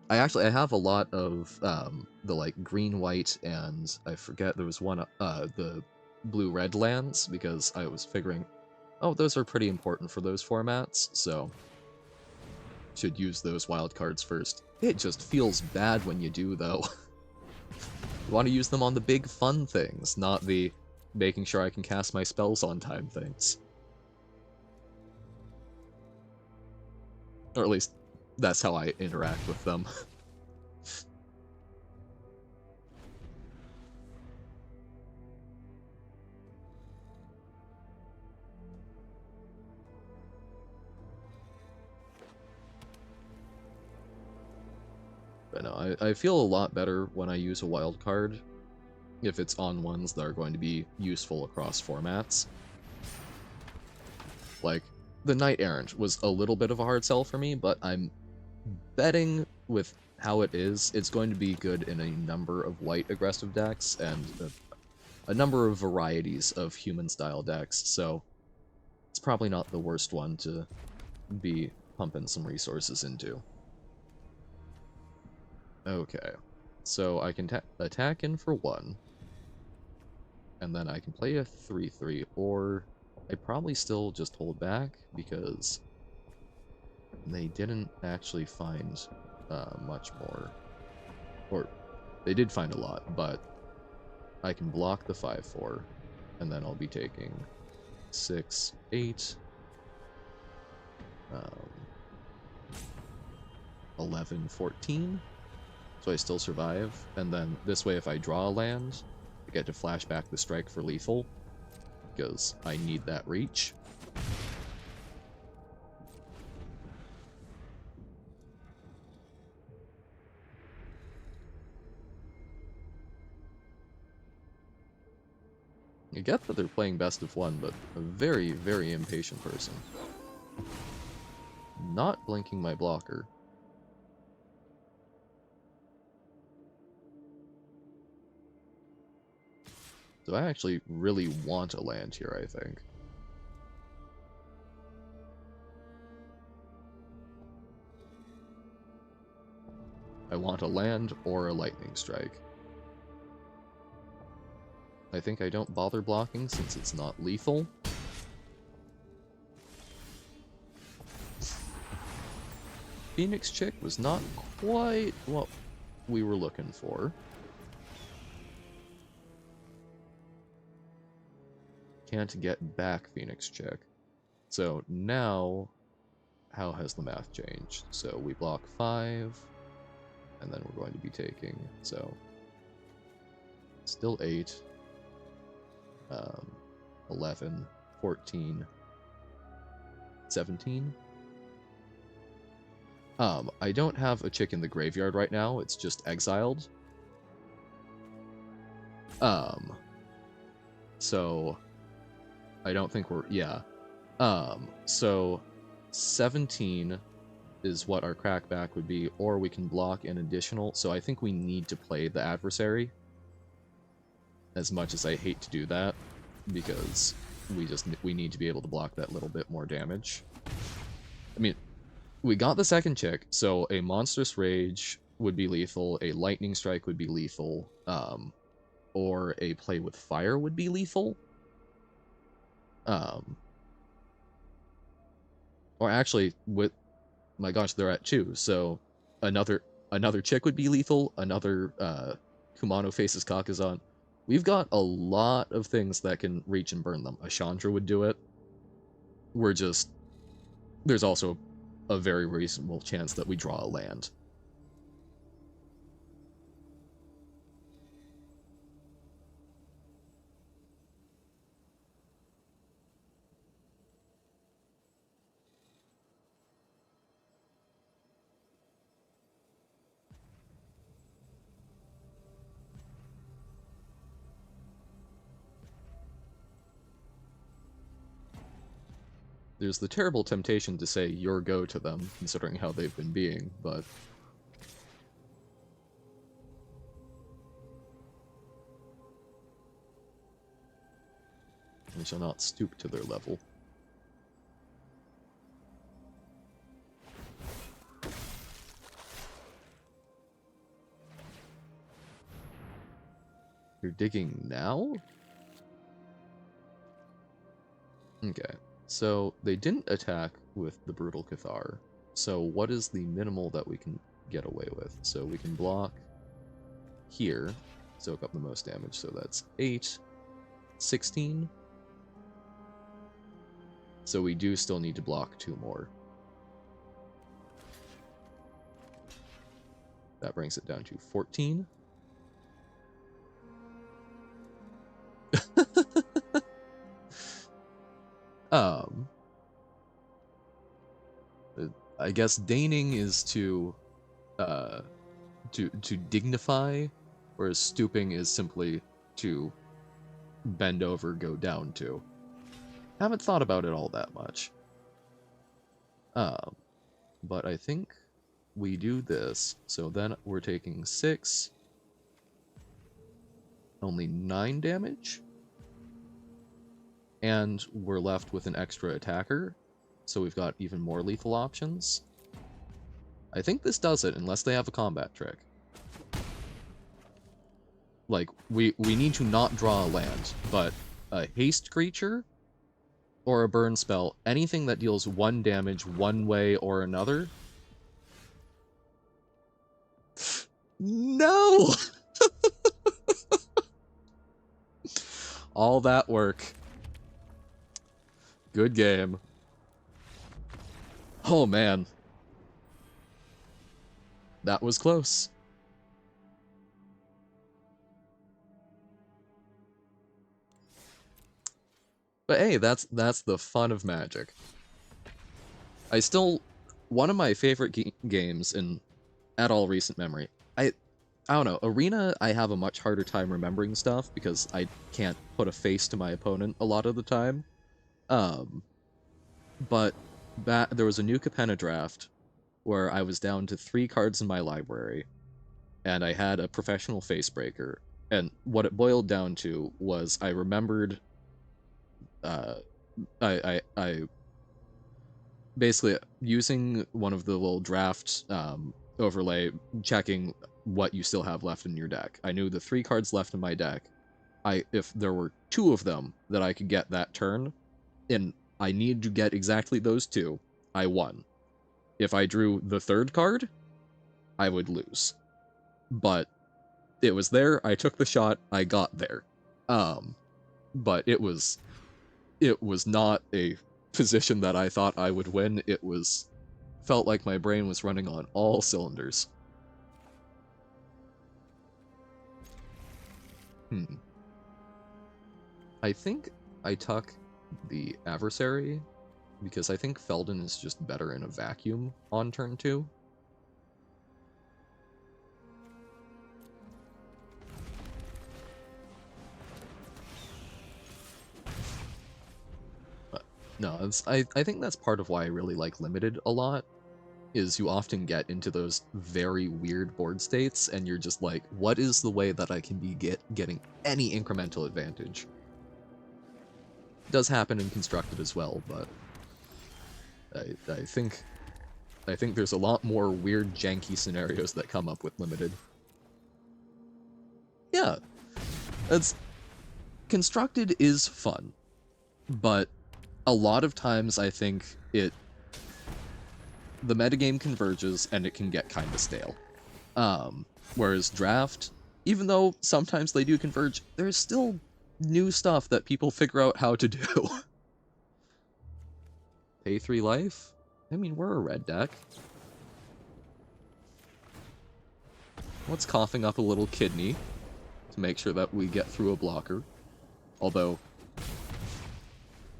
I have a lot of the like green white, and I forget there was one the blue red lands, because I was figuring, oh, those are pretty important for those formats, so should use those wild cards first. It just feels bad when you do, though. You want to use them on the big fun things, not the making sure I can cast my spells on time things. Or at least, that's how I interact with them. But no, I feel a lot better when I use a wild card, if it's on ones that are going to be useful across formats. Like, the Knight Errant was a little bit of a hard sell for me, but I'm betting with how it is, it's going to be good in a number of white aggressive decks and a number of varieties of human-style decks, so it's probably not the worst one to be pumping some resources into. Okay, so I can attack in for 1, and then I can play a 3/3, or I probably still just hold back, because they didn't actually find much more. Or, they did find a lot, but I can block the 5/4, and then I'll be taking 6, 8, 11, 14. So I still survive, and then this way if I draw a land, I get to flash back the strike for lethal, because I need that reach. I get that they're playing best of 1, but a very, very impatient person. Not blinking my blocker. So I actually really want a land here, I think. I want a land or a lightning strike. I think I don't bother blocking since it's not lethal. Phoenix Chick was not quite what we were looking for. Can't get back Phoenix Chick. So now, how has the math changed? So we block 5, and then we're going to be taking, so still 8, 11, 14, 17. I don't have a chick in the graveyard right now, it's just exiled. So I don't think we're, yeah. So 17 is what our crackback would be, or we can block an additional, so I think we need to play the adversary. As much as I hate to do that, because we need to be able to block that little bit more damage. I mean, we got the second chick, so a Monstrous Rage would be lethal, a Lightning Strike would be lethal, or a Play with Fire would be lethal. Or actually, with, my gosh, they're at 2, so another chick would be lethal, another Kumano faces Kakazan. We've got a lot of things that can reach and burn them. A Chandra would do it. We're just, there's also a very reasonable chance that we draw a land. There's the terrible temptation to say your go to them, considering how they've been being, but we shall not stoop to their level. You're digging now? Okay, so they didn't attack with the Brutal Cathar, So what is the minimal that we can get away with? So we can block here, soak up the most damage, so that's 8, 16. So we do still need to block 2 more. That brings it down to 14. um, I guess deigning is to dignify, whereas stooping is simply to bend over, go down to. Haven't thought about it all that much. But I think we do this, so then we're taking 6, only 9 damage, and we're left with an extra attacker, so we've got even more lethal options. I think this does it, unless they have a combat trick. Like, we need to not draw a land, but a haste creature or a burn spell, anything that deals 1 damage one way or another. No! All that work. Good game. Oh man. That was close. But hey, that's the fun of Magic. One of my favorite games at all recent memory. I don't know, Arena, I have a much harder time remembering stuff because I can't put a face to my opponent a lot of the time. But there was a new Capenna draft where I was down to 3 cards in my library, and I had a professional facebreaker, and what it boiled down to was I remembered, I basically using one of the little draft overlay, checking what you still have left in your deck. I knew the 3 cards left in my deck. If there were 2 of them that I could get that turn, and I needed to get exactly those 2, I won. If I drew the 3rd card, I would lose. But it was there, I took the shot, I got there. But it was not a position that I thought I would win. Felt like my brain was running on all cylinders. I think I tuck the adversary, because I think Feldon is just better in a vacuum on turn 2. No, I think that's part of why I really like Limited a lot, is you often get into those very weird board states, and you're just like, what is the way that I can be getting any incremental advantage? It does happen in Constructed as well, but I think there's a lot more weird, janky scenarios that come up with Limited. Yeah, Constructed is fun, but a lot of times I think the metagame converges and it can get kind of stale. Whereas Draft, even though sometimes they do converge, there's still new stuff that people figure out how to do. Pay 3 life? I mean, we're a red deck. What's coughing up a little kidney to make sure that we get through a blocker? Although,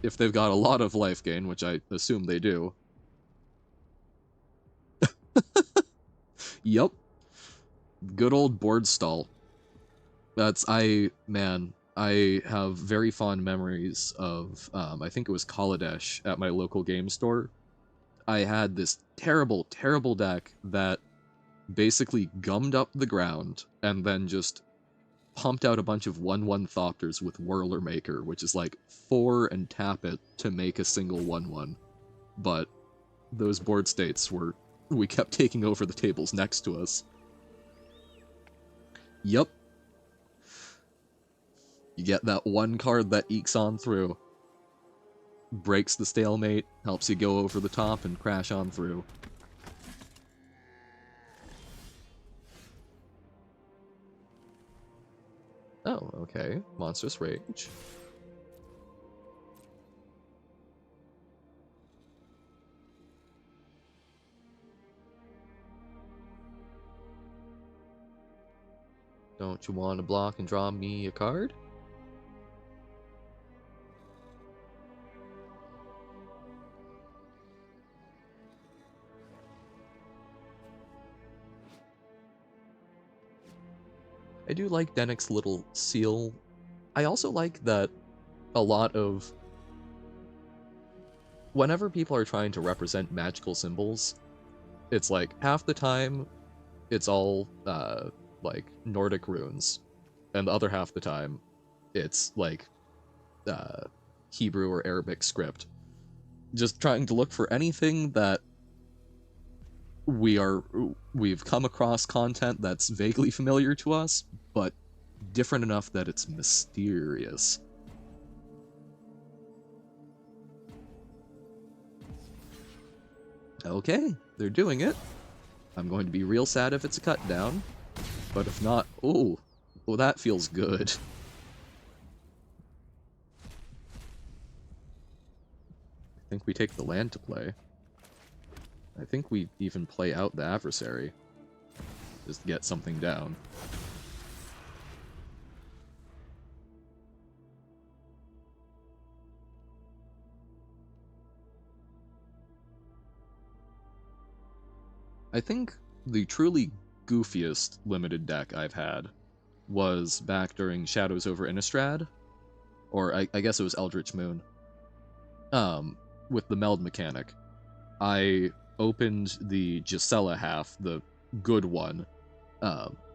if they've got a lot of life gain, which I assume they do. Yup. Good old board stall. I have very fond memories of, I think it was Kaladesh at my local game store. I had this terrible, terrible deck that basically gummed up the ground and then just pumped out a bunch of 1/1 Thopters with Whirler Maker, which is like 4 and tap it to make a single 1/1. But those board states we kept taking over the tables next to us. Yup. You get that one card that ekes on through. Breaks the stalemate, helps you go over the top and crash on through. Oh, okay. Monstrous Rage. Don't you want to block and draw me a card? I do like Dennick's little seal. I also like that a lot of... Whenever people are trying to represent magical symbols, it's like half the time it's all like Nordic runes, and the other half the time it's like Hebrew or Arabic script. Just trying to look for anything that we've come across content that's vaguely familiar to us, but different enough that it's mysterious. Okay, they're doing it. I'm going to be real sad if it's a cut down, but if not, oh, well, that feels good. I think we take the land to play. I think we even play out the adversary. Just get something down. I think the truly goofiest limited deck I've had was back during Shadows over Innistrad, or I guess it was Eldritch Moon. With the meld mechanic, I opened the Gisela half, the good one.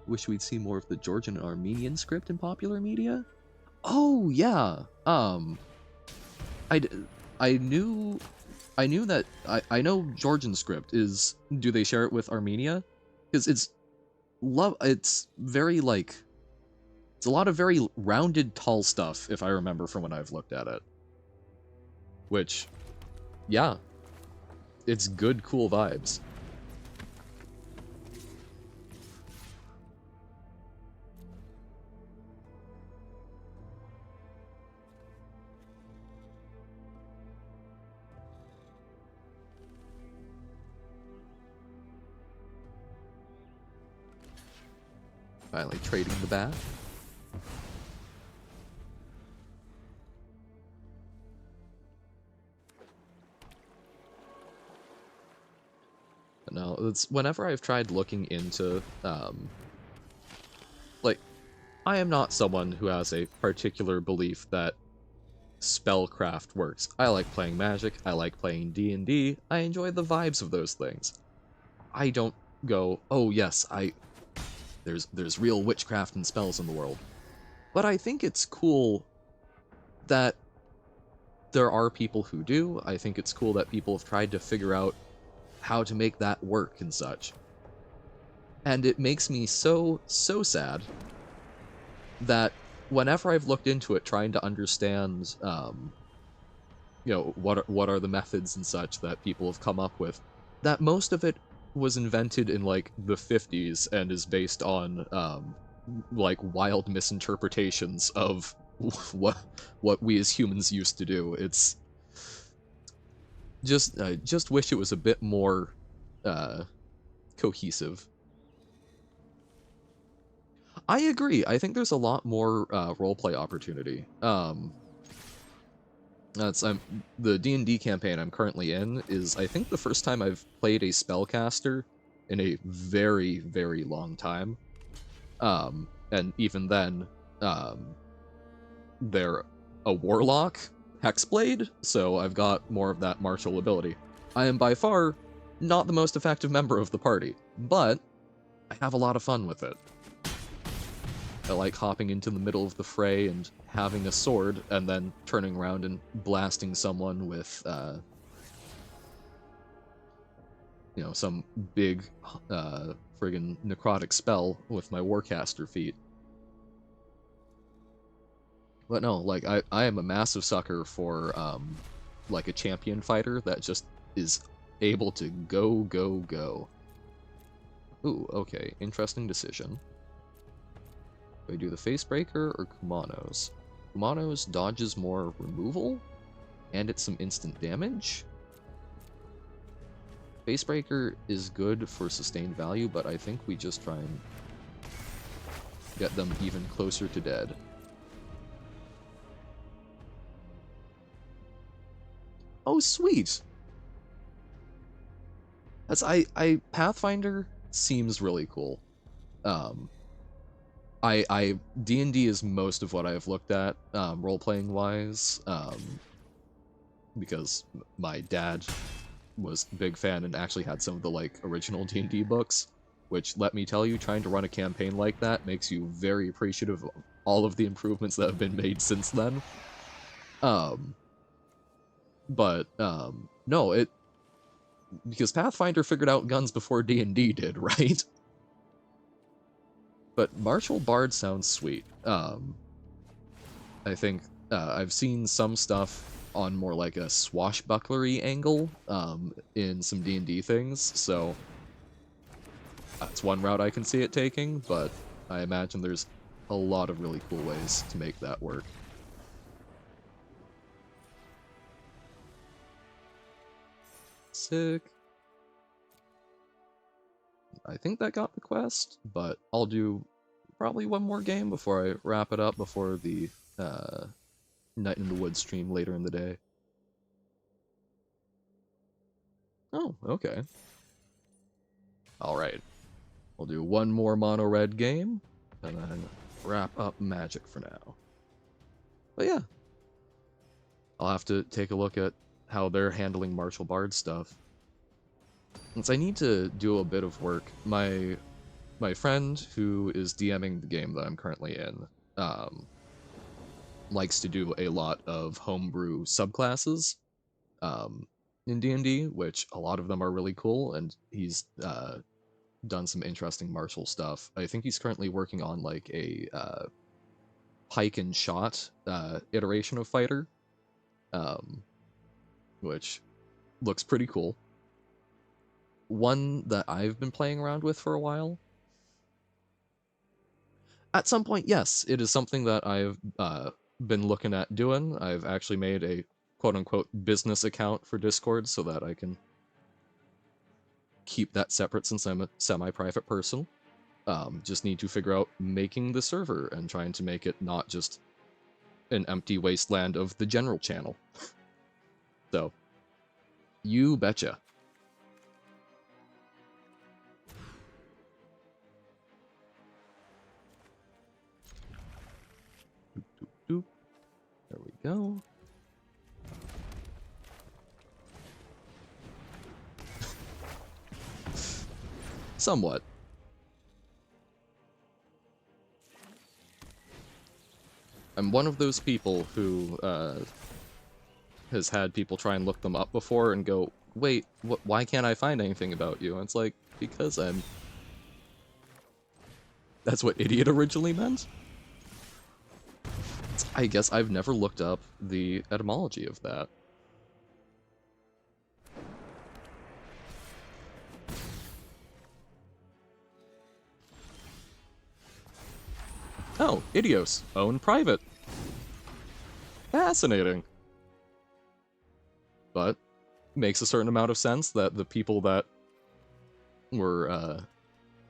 Wish we'd see more of the Georgian and Armenian script in popular media. Oh yeah. I knew that I know Georgian script is. Do they share it with Armenia? Because it's very like. It's a lot of very rounded, tall stuff, if I remember from when I've looked at it. Which, yeah, it's good, cool vibes. Finally trading the bat. No, it's whenever I've tried looking into, like, I am not someone who has a particular belief that spellcraft works. I like playing Magic, I like playing D&D, I enjoy the vibes of those things. I don't go, oh yes, there's real witchcraft and spells in the world. But I think it's cool that there are people who do. I think it's cool that people have tried to figure out how to make that work and such. And it makes me so sad that whenever I've looked into it, trying to understand, you know, what are the methods and such that people have come up with, that most of it was invented in like the 50s and is based on like wild misinterpretations of what we as humans used to do. It's I just wish it was a bit more cohesive. I agree. I think there's a lot more roleplay opportunity. That's the D&D campaign I'm currently in is, I think, the first time I've played a spellcaster in a very, very long time. And even then, they're a warlock hexblade, so I've got more of that martial ability. I am by far not the most effective member of the party, but I have a lot of fun with it. I like hopping into the middle of the fray and having a sword, and then turning around and blasting someone with, you know, some big, friggin' necrotic spell with my Warcaster feat. But no, like, I am a massive sucker for, like, a champion fighter that just is able to go, go, go. Ooh, okay, interesting decision. Do I do the Face Breaker or Kumano's? Kumano's dodges more removal, and it's some instant damage. Face Breaker is good for sustained value, but I think we just try and get them even closer to dead. Oh, sweet! That's Pathfinder seems really cool. D&D is most of what I've looked at, role-playing wise, because my dad was a big fan and actually had some of the, like, original D&D books, which, let me tell you, trying to run a campaign like that makes you very appreciative of all of the improvements that have been made since then. No, because Pathfinder figured out guns before D&D did, right? But Martial Bard sounds sweet. I think I've seen some stuff on more like a swashbucklery angle in some D&D things, so that's one route I can see it taking, but I imagine there's a lot of really cool ways to make that work. Sick. I think that got the quest, but I'll do probably one more game before I wrap it up before the Night in the Woods stream later in the day. Oh, okay. Alright. We'll do one more mono red game, and then wrap up Magic for now. But yeah. I'll have to take a look at how they're handling Martial Bard stuff. Since I need to do a bit of work, my friend who is DMing the game that I'm currently in, likes to do a lot of homebrew subclasses in D&D, which a lot of them are really cool, and he's done some interesting martial stuff. I think he's currently working on like a pike and shot iteration of fighter, which looks pretty cool. One that I've been playing around with for a while. At some point, yes, it is something that I've been looking at doing. I've actually made a quote-unquote business account for Discord so that I can keep that separate since I'm a semi-private person. Just need to figure out making the server and trying to make it not just an empty wasteland of the general channel. So, you betcha. Doop, doop, doop. There we go. Somewhat. I'm one of those people who has had people try and look them up before and go, wait, why can't I find anything about you? And it's like, because I'm... That's what idiot originally meant? I guess I've never looked up the etymology of that. Oh, Idios. Own private. Fascinating. But makes a certain amount of sense that the people that were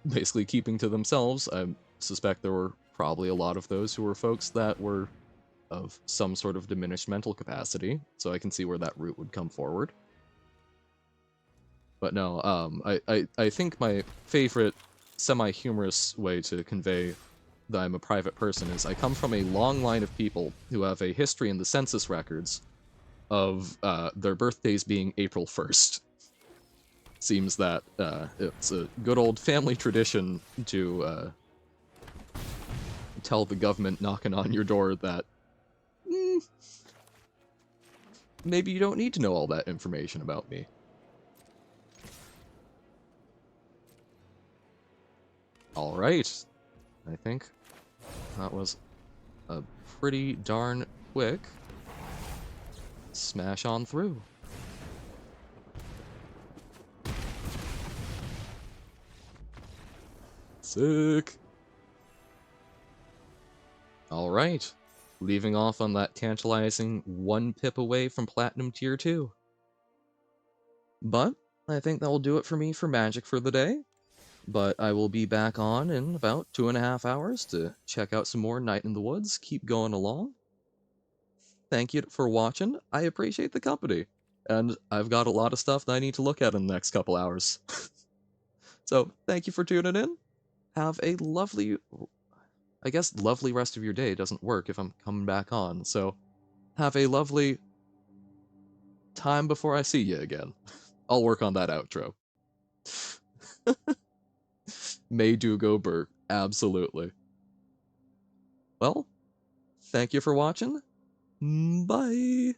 basically keeping to themselves, I suspect there were probably a lot of those who were folks that were of some sort of diminished mental capacity, so I can see where that route would come forward. But no, I think my favorite semi-humorous way to convey that I'm a private person is I come from a long line of people who have a history in the census records of their birthdays being April 1st. Seems that it's a good old family tradition to tell the government knocking on your door that maybe you don't need to know all that information about me. Alright. I think that was a pretty darn quick smash on through. Sick. Alright. Leaving off on that tantalizing 1 pip away from Platinum Tier 2. But I think that will do it for me for Magic for the day. But I will be back on in about 2.5 hours to check out some more Night in the Woods. Keep going along. Thank you for watching. I appreciate the company. And I've got a lot of stuff that I need to look at in the next couple hours. So thank you for tuning in. Have a lovely, I guess lovely rest of your day doesn't work if I'm coming back on. So have a lovely time before I see you again. I'll work on that outro. May do go Bert. Absolutely. Well, thank you for watching. Bye.